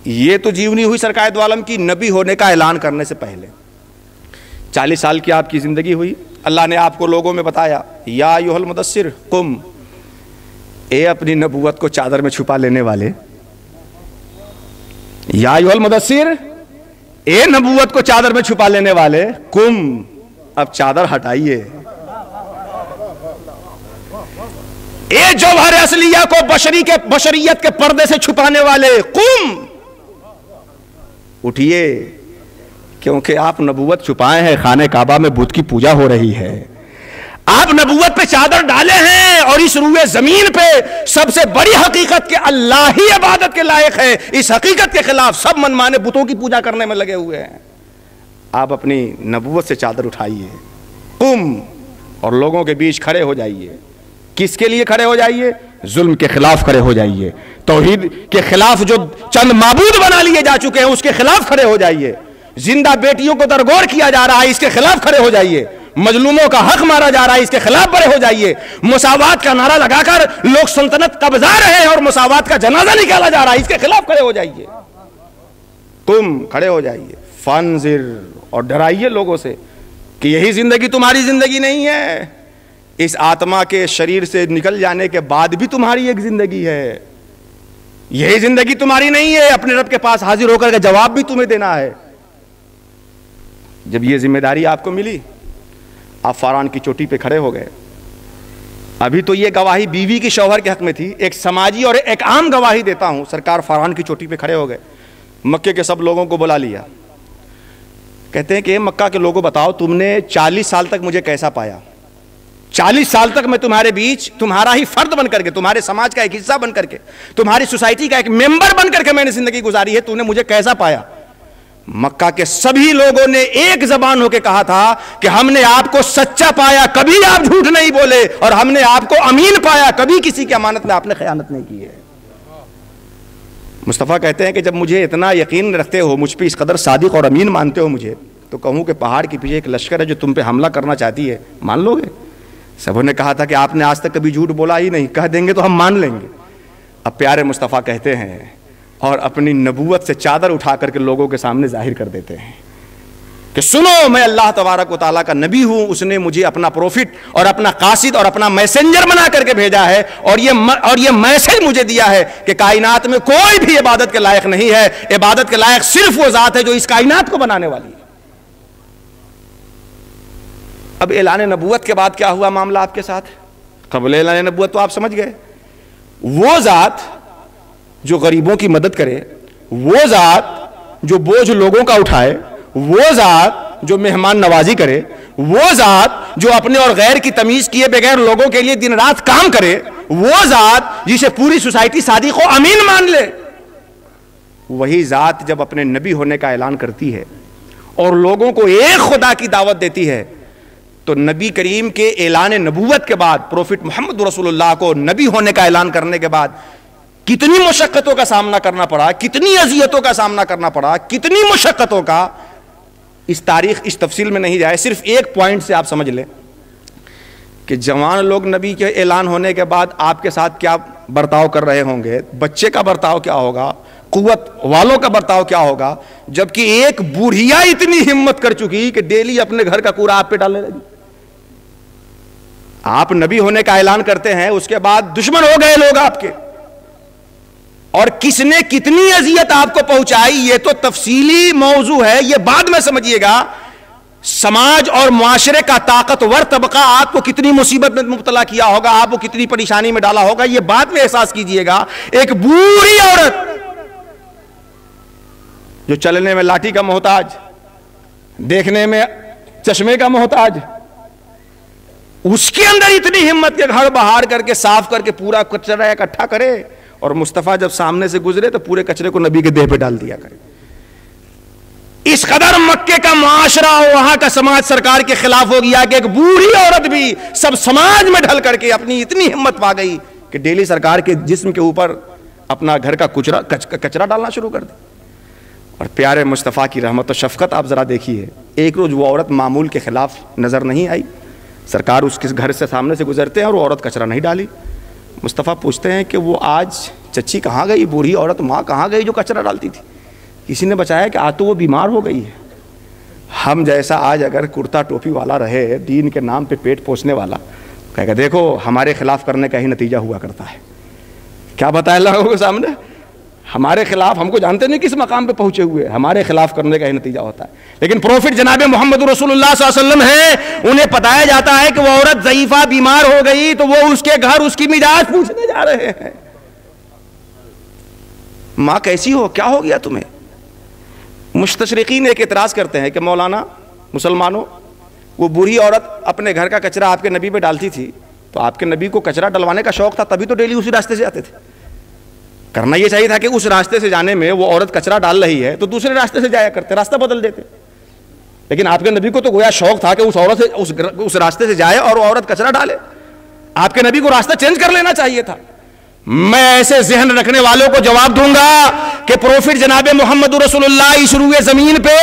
یہ تو جیونی ہوئی سرکار دو عالم کی نبی ہونے کا اعلان کرنے سے پہلے۔ 40 سال کی آپ کی زندگی ہوئی، اللہ نے آپ کو لوگوں میں بتایا، یا ایھا المدثر قم، اے اپنی نبوت کو چادر میں چھپا لینے والے، یا ایھا المدثر، اے نبوت کو چادر میں چھپا لینے والے، قم، اب چادر ہٹائیے، اے جوہر اصلیہ کو بشریت کے پردے سے چھپانے والے، قم، اٹھیے، کیونکہ آپ نبوت چھپائے ہیں، خانہ کعبہ میں بت کی پوجا ہو رہی ہے، آپ نبوت پہ چادر ڈالے ہیں، اور اس روئے زمین پہ سب سے بڑی حقیقت کہ اللہ ہی عبادت کے لائق ہے، اس حقیقت کے خلاف سب منمانے بتوں کی پوجا کرنے میں لگے ہوئے ہیں۔ آپ اپنی نبوت سے چادر اٹھائیے، قم، اور لوگوں کے بیچ کھڑے ہو جائیے۔ کس کے لیے کھڑے ہو جائیے؟ ظلم کے خلاف کھڑے ہو جائیے، توحید کے خلاف جو چند معبود بنا لیے جا چکے ہیں اس کے خلاف کھڑے ہو جائیے، زندہ بیٹیوں کو درگور کیا جا رہا ہے اس کے خلاف کھڑے ہو جائیے، مظلوموں کا حق مارا جا رہا ہے اس کے خلاف بڑے ہو جائیے، مساوات کا نعرہ لگا کر لوگ سلطنت قبضا رہے ہیں اور مساوات کا جنازہ نکالا جا رہا ہے اس کے خلاف کھڑے ہو جائیے، تم کھڑے ہو جائیے، فانذر، اور ڈرائیے لوگوں سے کہ یہی زندگی تمہاری زندگی نہیں ہے، اس آتما کے شریر سے نکل جانے کے بعد بھی تمہاری ایک زندگی ہے، یہی زندگی تمہاری نہیں ہے، اپنے رب کے پاس حاضر ہو کر کے جواب بھی تمہیں دینا ہے۔ جب یہ ذمہ داری آپ کو ملی، آپ فاران کی چوٹی پہ کھڑے ہو گئے۔ ابھی تو یہ گواہی بیوی کی شوہر کے حق میں تھی، ایک سماجی اور ایک عام گواہی دیتا ہوں، سرکار فاران کی چوٹی پہ کھڑے ہو گئے، مکے کے سب لوگوں کو بلا لیا، کہتے ہیں کہ مکہ کے لوگوں بتاؤ تم نے 40 سال تک مجھے کیسا پایا؟ 40 سال تک میں تمہارے بیچ تمہارا ہی فرد بن کر کے, تمہارے سماج کا ایک حصہ بن کر کے, تمہاری سوسائٹی کا ایک ممبر بن کر کے میں نے زندگی گزاری ہے. تو نے مجھے کیسا پایا؟ مکہ کے سبھی لوگوں نے ایک زبان ہو کے کہا تھا کہ ہم نے آپ کو سچا پایا, کبھی آپ جھوٹ نہیں بولے, اور ہم نے آپ کو امین پایا, کبھی کسی کی امانت میں آپ نے خیانت نہیں کی ہے. مصطفیٰ کہتے ہیں کہ جب مجھے اتنا یقین رکھتے ہو, مجھ پہ اس قدر صادق اور امین مانتے ہو مجھے, تو کہوں کہ پہاڑ کے پیچھے ایک لشکر ہے جو تم پہ حملہ کرنا چاہتی ہے, مان لو گے؟ سبوں نے کہا تھا کہ آپ نے آج تک کبھی جھوٹ بولا ہی نہیں, کہہ دیں گے تو ہم مان لیں گے. اب پیارے مصطفیٰ کہتے ہیں اور اپنی نبوت سے چادر اٹھا کر کے لوگوں کے سامنے ظاہر کر دیتے ہیں کہ سنو, میں اللہ تبارک و تعالیٰ کا نبی ہوں, اس نے مجھے اپنا پروفٹ اور اپنا قاصد اور اپنا میسنجر بنا کر کے بھیجا ہے, اور یہ میسج مجھے دیا ہے کہ کائنات میں کوئی بھی عبادت کے لائق نہیں ہے, عبادت کے لائق صرف وہ ذات ہے جو اس کائنات کو بنانے والی ہے. اب اعلان نبوت کے بعد کیا ہوا معاملہ آپ کے ساتھ؟ قبل اعلان نبوت تو آپ سمجھ گئے, وہ ذات جو غریبوں کی مدد کرے, وہ ذات جو بوجھ لوگوں کا اٹھائے, وہ ذات جو مہمان نوازی کرے, وہ ذات جو اپنے اور غیر کی تمیز کیے بغیر لوگوں کے لیے دن رات کام کرے, وہ ذات جسے پوری سوسائٹی صادق و امین مان لے, وہی ذات جب اپنے نبی ہونے کا اعلان کرتی ہے اور لوگوں کو ایک خدا کی دعوت دیتی ہے, تو نبی کریم کے اعلان نبوت کے بعد, پروفٹ محمد رسول اللہ کو نبی ہونے کا اعلان کرنے کے بعد کتنی مشقتوں کا سامنا کرنا پڑا, کتنی اذیتوں کا سامنا کرنا پڑا, کتنی مشقتوں کا, اس تاریخ اس تفصیل میں نہیں جائے. صرف ایک پوائنٹ سے آپ سمجھ لیں کہ جوان لوگ نبی کے اعلان ہونے کے بعد آپ کے ساتھ کیا برتاؤ کر رہے ہوں گے, بچے کا برتاؤ کیا ہوگا, قوت والوں کا برتاؤ کیا ہوگا, جبکہ ایک بوڑھیا اتنی ہمت کر چکی کہ ڈیلی اپنے گھر کا کوڑا آپ پہ ڈالنے لگی. آپ نبی ہونے کا اعلان کرتے ہیں, اس کے بعد دشمن ہو گئے لوگ آپ کے, اور کس نے کتنی اذیت آپ کو پہنچائی یہ تو تفصیلی موضوع ہے, یہ بعد میں سمجھیے گا. سماج اور معاشرے کا طاقتور طبقہ آپ کو کتنی مصیبت میں مبتلا کیا ہوگا, آپ کو کتنی پریشانی میں ڈالا ہوگا, یہ بعد میں احساس کیجئے گا. ایک بوڑھی عورت جو چلنے میں لاٹھی کا محتاج, دیکھنے میں چشمے کا محتاج, اس کے اندر اتنی ہمت کے گھر بہار کر کے صاف کر کے پورا کچرا اکٹھا کرے, اور مصطفیٰ جب سامنے سے گزرے تو پورے کچرے کو نبی کے دیہ پہ ڈال دیا کرے. اس قدر مکے کا معاشرہ اور وہاں کا سماج سرکار کے خلاف ہو گیا کہ ایک بوڑھی عورت بھی سب سماج میں ڈھل کر کے اپنی اتنی ہمت پا گئی کہ ڈیلی سرکار کے جسم کے اوپر اپنا گھر کا کچرا ڈالنا شروع کر دی. اور پیارے مصطفیٰ کی رحمت و شفقت آپ ذرا دیکھیے, ایک روز وہ عورت معمول کے خلاف نظر نہیں آئی, سرکار اس کے گھر سے سامنے سے گزرتے ہیں اور وہ عورت کچرا نہیں ڈالی. مصطفیٰ پوچھتے ہیں کہ وہ آج چچی کہاں گئی, بوڑھی عورت ماں کہاں گئی جو کچرا ڈالتی تھی؟ کسی نے بچایا کہ آج تو وہ بیمار ہو گئی ہے. ہم جیسا آج اگر کرتا ٹوپی والا رہے, دین کے نام پہ پیٹ پوسنے والا, کہے گا دیکھو ہمارے خلاف کرنے کا ہی نتیجہ ہوا کرتا ہے. کیا بتایا لوگوں کے سامنے؟ ہمارے خلاف, ہم کو جانتے نہیں کس مقام پہ پہنچے ہوئے, ہمارے خلاف کرنے کا ہی نتیجہ ہوتا ہے. لیکن پروفٹ جناب محمد رسول اللہ صلی اللہ علیہ وسلم ہیں, انہیں بتایا جاتا ہے کہ وہ عورت ضعیفہ بیمار ہو گئی تو وہ اس کے گھر اس کی مزاج پوچھنے جا رہے ہیں, ماں کیسی ہو, کیا ہو گیا تمہیں؟ مستشرقین ایک اعتراض کرتے ہیں کہ مولانا مسلمانوں, وہ بوڑھی عورت اپنے گھر کا کچرا آپ کے نبی پہ ڈالتی تھی, تو آپ کے نبی کو کچرا ڈلوانے کا شوق تھا, تبھی تو ڈیلی اسی راستے سے آتے تھے. کرنا یہ چاہیے تھا کہ اس راستے سے جانے میں وہ عورت کچرا ڈال رہی ہے تو دوسرے راستے سے جایا کرتے, راستہ بدل دیتے. لیکن آپ کے نبی کو تو گویا شوق تھا کہ اس عورت سے اس راستے سے جائے اور وہ عورت کچرا ڈالے. آپ کے نبی کو راستہ چینج کر لینا چاہیے تھا. میں ایسے ذہن رکھنے والوں کو جواب دوں گا کہ پروفٹ جناب محمد رسول اللہ اس روئے زمین پہ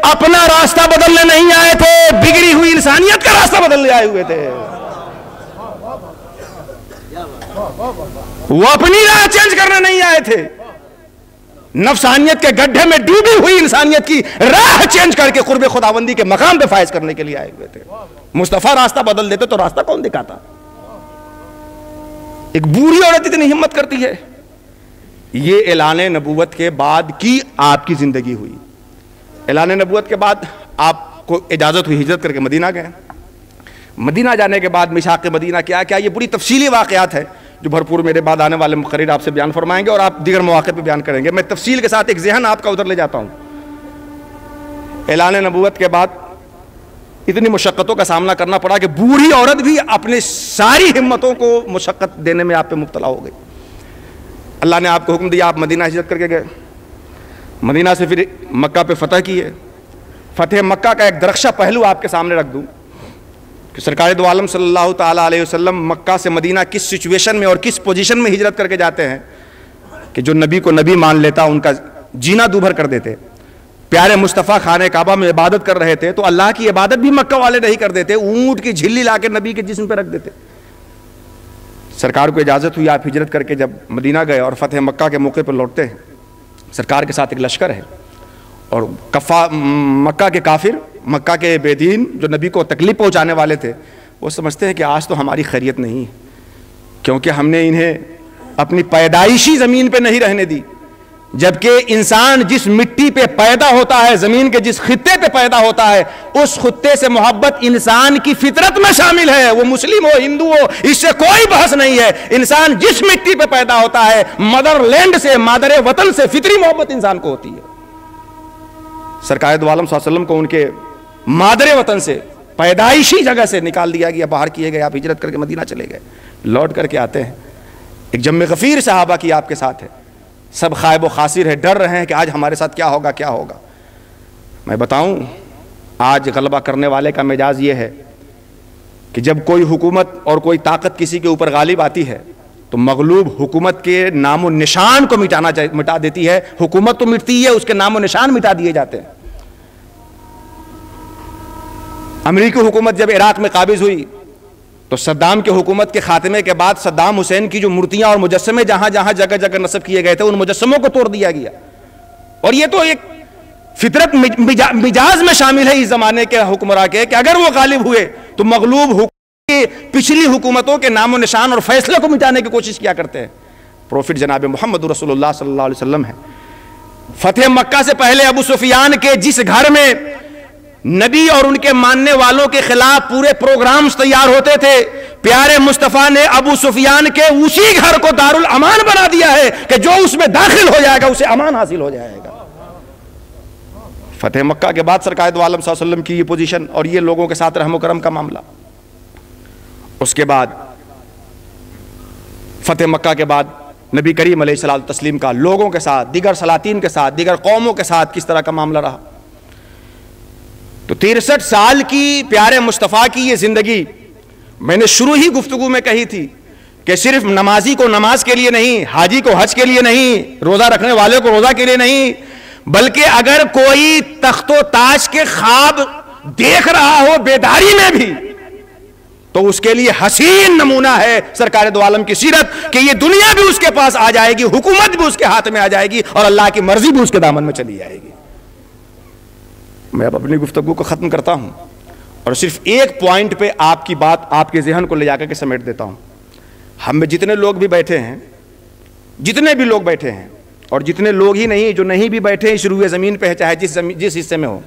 اپنا راستہ بدلنے نہیں آئے تھے, بگڑی ہوئی انسانیت کا راستہ بدلنے آئے ہوئے تھے. وہ اپنی راہ چینج کرنے نہیں آئے تھے, نفسانیت کے گڈھے میں ڈوبی ہوئی انسانیت کی راہ چینج کر کے قرب خداوندی کے مقام پہ فائز کرنے کے لیے آئے ہوئے تھے. مصطفیٰ راستہ بدل دیتے تو راستہ کون دکھاتا؟ ایک بوڑھی عورت اتنی ہمت کرتی ہے. یہ اعلان نبوت کے بعد کی آپ کی زندگی ہوئی. اعلان نبوت کے بعد آپ کو اجازت ہوئی, ہجرت کر کے مدینہ گئے. مدینہ جانے کے بعد مشاق مدینہ کیا کیا, یہ بڑی تفصیلی واقعات ہے جو بھرپور میرے بعد آنے والے مقرر آپ سے بیان فرمائیں گے اور آپ دیگر مواقع پہ بیان کریں گے. میں تفصیل کے ساتھ ایک ذہن آپ کا ادھر لے جاتا ہوں. اعلان نبوت کے بعد اتنی مشقتوں کا سامنا کرنا پڑا کہ بوڑھی عورت بھی اپنے ساری ہمتوں کو مشقت دینے میں آپ پہ مبتلا ہو گئی. اللہ نے آپ کو حکم دیا, آپ مدینہ ہجرت کر کے گئے. مدینہ سے پھر مکہ پہ فتح کیے. فتح مکہ کا ایک درخشہ پہلو آپ کے سامنے رکھ دوں کہ سرکار دو عالم صلی اللہ تعالیٰ علیہ وسلم مکہ سے مدینہ کس سچویشن میں اور کس پوزیشن میں ہجرت کر کے جاتے ہیں کہ جو نبی کو نبی مان لیتا ان کا جینا دوبھر کر دیتے. پیارے مصطفیٰ خانہ کعبہ میں عبادت کر رہے تھے تو اللہ کی عبادت بھی مکہ والے نہیں کر دیتے, اونٹ کی جھلی لا کے نبی کے جسم پہ رکھ دیتے. سرکار کو اجازت ہوئی, آپ ہجرت کر کے جب مدینہ گئے اور فتح مکہ کے موقع پر لوٹتے ہیں, سرکار کے ساتھ ایک لشکر ہے اور مکہ کے کافر, مکہ کے بے دین جو نبی کو تکلیف پہنچانے والے تھے, وہ سمجھتے ہیں کہ آج تو ہماری خیریت نہیں ہے کیونکہ ہم نے انہیں اپنی پیدائشی زمین پہ نہیں رہنے دی, جبکہ انسان جس مٹی پہ پیدا ہوتا ہے, زمین کے جس خطے پہ پیدا ہوتا ہے, اس خطے سے محبت انسان کی فطرت میں شامل ہے. وہ مسلم ہو ہندو ہو, اس سے کوئی بحث نہیں ہے. انسان جس مٹی پہ پیدا ہوتا ہے, مدر لینڈ سے, مادر وطن سے فطری محبت انسان کو ہوتی ہے. سرکار دو عالم صلی اللہ علیہ وسلم کو ان کے مادر وطن سے, پیدائشی جگہ سے نکال دیا گیا, باہر کیے گئے. آپ ہجرت کر کے مدینہ چلے گئے. لوٹ کر کے آتے ہیں, ایک جم غفیر صحابہ کی آپ کے ساتھ ہے, سب خائب و خاسر ہے, ڈر رہے ہیں کہ آج ہمارے ساتھ کیا ہوگا کیا ہوگا. میں بتاؤں, آج غلبہ کرنے والے کا مزاج یہ ہے کہ جب کوئی حکومت اور کوئی طاقت کسی کے اوپر غالب آتی ہے تو مغلوب حکومت کے نام و نشان کو مٹا دیتی ہے. حکومت تو مٹتی ہے, اس کے نام و نشان مٹا دیے جاتے ہیں. امریکی حکومت جب عراق میں قابض ہوئی تو صدام کے حکومت کے خاتمے کے بعد صدام حسین کی جو مورتیاں اور مجسمے جہاں جہاں جگہ جگہ نصب کیے گئے تھے, ان مجسموں کو توڑ دیا گیا. اور یہ تو ایک فطرت مجاز میں شامل ہے اس زمانے کے حکمراں کے کہ اگر وہ غالب ہوئے تو مغلوب حکومت کی پچھلی حکومتوں کے نام و نشان اور فیصلے کو مٹانے کی کوشش کیا کرتے ہیں. پروفٹ جناب محمد رسول اللہ صلی اللہ علیہ وسلم ہے. فتح مکہ سے پہلے ابو سفیان کے جس گھر میں نبی اور ان کے ماننے والوں کے خلاف پورے پروگرامز تیار ہوتے تھے, پیارے مصطفیٰ نے ابو سفیان کے اسی گھر کو دارالامان بنا دیا ہے کہ جو اس میں داخل ہو جائے گا اسے امان حاصل ہو جائے گا. فتح مکہ کے بعد سرکار دو عالم صلی اللہ علیہ وسلم کی یہ پوزیشن اور یہ لوگوں کے ساتھ رحم و کرم کا معاملہ. اس کے بعد فتح مکہ کے بعد نبی کریم علیہ الصلوۃ والتسلیم کا لوگوں کے ساتھ, دیگر سلاطین کے ساتھ, دیگر قوموں کے ساتھ کس طرح کا معاملہ رہا. تو 63 سال کی پیارے مصطفیٰ کی یہ زندگی, میں نے شروع ہی گفتگو میں کہی تھی کہ صرف نمازی کو نماز کے لیے نہیں, حاجی کو حج کے لیے نہیں, روزہ رکھنے والے کو روزہ کے لیے نہیں, بلکہ اگر کوئی تخت و تاج کے خواب دیکھ رہا ہو بیداری میں بھی تو اس کے لیے حسین نمونہ ہے سرکار دو عالم کی سیرت کہ یہ دنیا بھی اس کے پاس آ جائے گی, حکومت بھی اس کے ہاتھ میں آ جائے گی اور اللہ کی مرضی بھی اس کے دامن میں چلی جائے گی. میں اب اپنی گفتگو کو ختم کرتا ہوں اور صرف ایک پوائنٹ پہ آپ کی بات, آپ کے ذہن کو لے جا کر کے سمیٹ دیتا ہوں. ہم میں جتنے لوگ بھی بیٹھے ہیں, جتنے بھی لوگ بیٹھے ہیں اور جتنے لوگ ہی نہیں جو نہیں بھی بیٹھے اس روئے زمین پہ ہے, چاہے جس حصے میں ہو,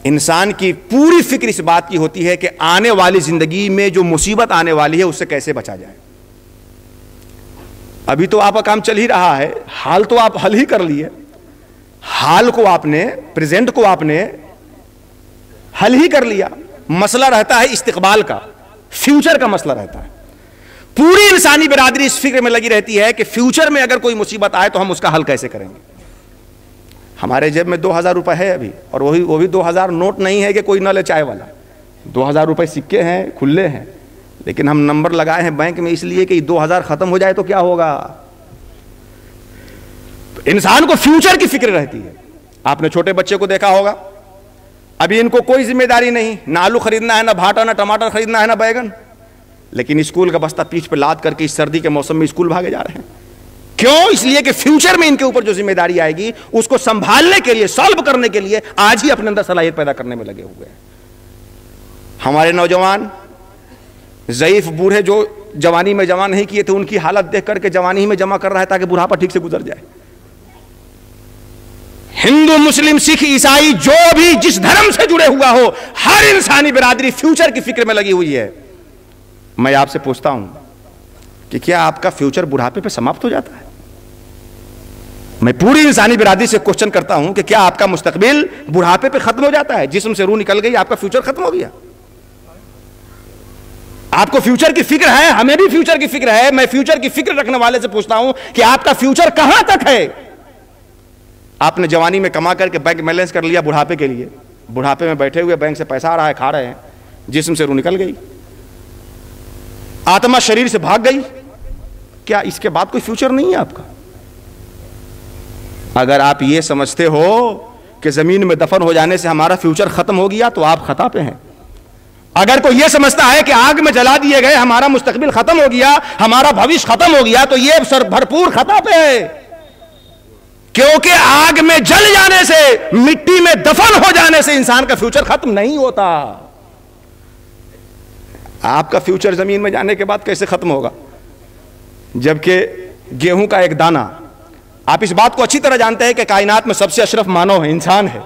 انسان کی پوری فکر اس بات کی ہوتی ہے کہ آنے والی زندگی میں جو مصیبت آنے والی ہے اس سے کیسے بچا جائے. ابھی تو آپ کا کام چل ہی رہا ہے, حال تو آپ حل ہی کر لیے, حال کو آپ نے, پریزنٹ کو آپ نے حل ہی کر لیا. مسئلہ رہتا ہے استقبال کا, فیوچر کا مسئلہ رہتا ہے. پوری انسانی برادری اس فکر میں لگی رہتی ہے کہ فیوچر میں اگر کوئی مصیبت آئے تو ہم اس کا حل کیسے کریں گے. ہمارے جیب میں 2000 روپے ہے ابھی, اور وہ بھی 2000 نوٹ نہیں ہے کہ کوئی نہ لے چائے والا, 2000 روپے سکے ہیں, کھلے ہیں, لیکن ہم نمبر لگائے ہیں بینک میں اس لیے کہ 2000 ختم ہو جائے تو کیا ہوگا. انسان کو فیوچر کی فکر رہتی ہے. آپ نے چھوٹے بچے کو دیکھا ہوگا, ابھی ان کو کوئی ذمہ داری نہیں, نہ آلو خریدنا ہے, نہ بھاٹا, نہ ٹماٹر خریدنا ہے, نہ بیگن, لیکن اسکول کا بستہ پیٹھ پہ لاد کر کے اس سردی کے موسم میں اسکول بھاگے جا رہے ہیں. کیوں؟ اس لیے کہ فیوچر میں ان کے اوپر جو ذمہ داری آئے گی اس کو سنبھالنے کے لیے, سالو کرنے کے لیے آج ہی اپنے اندر صلاحیت پیدا کرنے میں لگے ہوئے ہیں. ہمارے نوجوان ضعیف بوڑھے جو جوانی میں جمع نہیں کیے تھے, ان کی حالت دیکھ کر کے جوانی ہی میں جمع کر رہا ہے تاکہ بڑھاپا ٹھیک سے گزر جائے. ہندو, مسلم, سکھ, عیسائی, جو بھی جس دھرم سے جڑے ہوا ہو, ہر انسانی برادری فیوچر کی فکر میں لگی ہوئی ہے. میں آپ سے پوچھتا ہوں کہ کیا آپ کا فیوچر بڑھاپے پہ سماپت ہو جاتا ہے؟ میں پوری انسانی برادری سے کوشچن کرتا ہوں کہ کیا آپ کا مستقبل بڑھاپے پہ ختم ہو جاتا ہے؟ جسم سے روح نکل گئی، آپ کا فیوچر ختم ہو گیا؟ آپ کو فیوچر کی فکر ہے؟ ہمیں بھی فیوچر کی فکر ہے۔ میں فیوچر کی فکر رکھنے والے سے پوچھتا ہوں کہ آپ کا فیوچر کہاں تک ہے؟ آپ نے جوانی میں کما کر کے بینک بیلنس کر لیا بڑھاپے کے لیے، بڑھاپے میں بیٹھے ہوئے بینک سے پیسہ آ رہا ہے، کھا رہے ہیں، جسم سے روح نکل گئی، آتما شریر سے بھاگ گئی، کیا اس کے بعد کوئی فیوچر نہیں ہے آپ کا؟ اگر آپ یہ سمجھتے ہو کہ زمین میں دفن ہو جانے سے ہمارا فیوچر ختم ہو گیا تو آپ خطا پہ ہیں۔ اگر کوئی یہ سمجھتا ہے کہ آگ میں جلا دیے گئے ہمارا مستقبل ختم ہو گیا، ہمارا بھوش ختم ہو گیا، تو یہ سر بھرپور خطا پہ ہے، کیونکہ آگ میں جل جانے سے، مٹی میں دفن ہو جانے سے انسان کا فیوچر ختم نہیں ہوتا۔ آپ کا فیوچر زمین میں جانے کے بعد کیسے ختم ہوگا؟ جبکہ گیہوں کا ایک دانہ، آپ اس بات کو اچھی طرح جانتے ہیں کہ کائنات میں سب سے اشرف مانو ہے، انسان ہے۔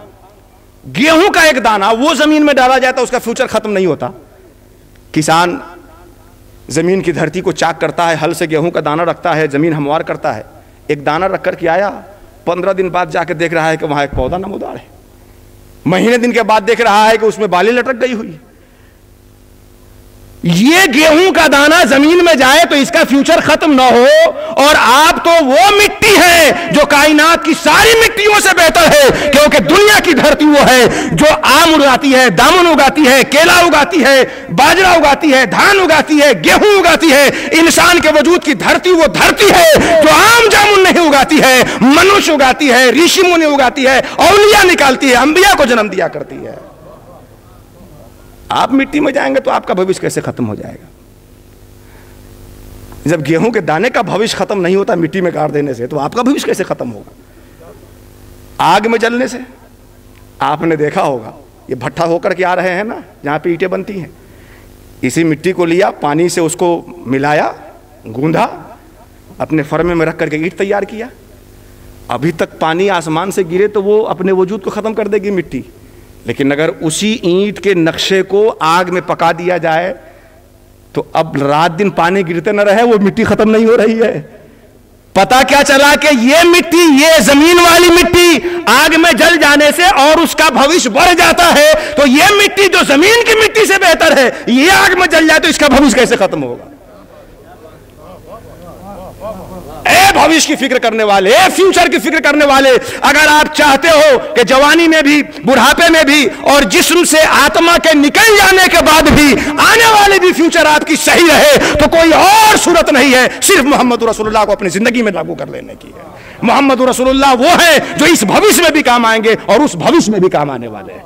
گیہوں کا ایک دانہ وہ زمین میں ڈالا جاتا ہے، اس کا فیوچر ختم نہیں ہوتا۔ کسان زمین کی دھرتی کو چاک کرتا ہے، ہل سے گیہوں کا دانہ رکھتا ہے، زمین ہموار کرتا ہے، ایک دانہ رکھ کر کے آیا، 15 دن بعد جا کے دیکھ رہا ہے کہ وہاں ایک پودا نمودار ہے، مہینے دن کے بعد دیکھ رہا ہے کہ اس میں بالی لٹک گئی ہوئی۔ یہ گیہوں کا دانہ زمین میں جائے تو اس کا فیوچر ختم نہ ہو، اور آپ تو وہ مٹی ہے جو کائنات کی ساری مٹیوں سے بہتر ہے، کیونکہ دنیا کی دھرتی وہ ہے جو آم اگاتی ہے، دامن اگاتی ہے، کیلا اگاتی ہے، باجرہ اگاتی ہے، دھان اگاتی ہے، گیہوں اگاتی ہے۔ انسان کے وجود کی دھرتی وہ دھرتی ہے جو آم جامن نہیں اگاتی ہے، منوش اگاتی ہے، ریشی منی اگاتی ہے، اولیاء نکالتی ہے، انبیاء کو جنم دیا کرتی ہے۔ آپ مٹی میں جائیں گے تو آپ کا بھوش کیسے ختم ہو جائے گا؟ جب گیہوں کے دانے کا بھوش ختم نہیں ہوتا مٹی میں گاڑ دینے سے، تو آپ کا بھوش کیسے ختم ہوگا؟ آگ میں جلنے سے آپ نے دیکھا ہوگا، یہ بھٹا ہو کر کے آ رہے ہیں نا، جہاں پہ اینٹیں بنتی ہیں، اسی مٹی کو لیا، پانی سے اس کو ملایا، گوندھا، اپنے فرمے میں رکھ کر کے اینٹ تیار کیا۔ ابھی تک پانی آسمان سے گرے تو وہ اپنے وجود کو ختم کر دے گی مٹی، لیکن اگر اسی اینٹ کے نقشے کو آگ میں پکا دیا جائے تو اب رات دن پانی گرتے نہ رہے، وہ مٹی ختم نہیں ہو رہی ہے۔ پتا کیا چلا کہ یہ مٹی، یہ زمین والی مٹی آگ میں جل جانے سے اور اس کا بھوش بڑھ جاتا ہے، تو یہ مٹی جو زمین کی مٹی سے بہتر ہے، یہ آگ میں جل جائے تو اس کا بھوش کیسے ختم ہوگا؟ اے بھوش کی فکر کرنے والے، اے فیوچر کی فکر کرنے والے، اگر آپ چاہتے ہو کہ جوانی میں بھی، بڑھاپے میں بھی، اور جسم سے آتما کے نکل جانے کے بعد بھی آنے والے بھی فیوچر آپ کی صحیح رہے، تو کوئی اور صورت نہیں ہے، صرف محمد رسول اللہ کو اپنی زندگی میں لاگو کر لینے کی ہے۔ محمد رسول اللہ وہ ہیں جو اس بھوش میں بھی کام آئیں گے اور اس بھوش میں بھی کام آنے والے ہیں۔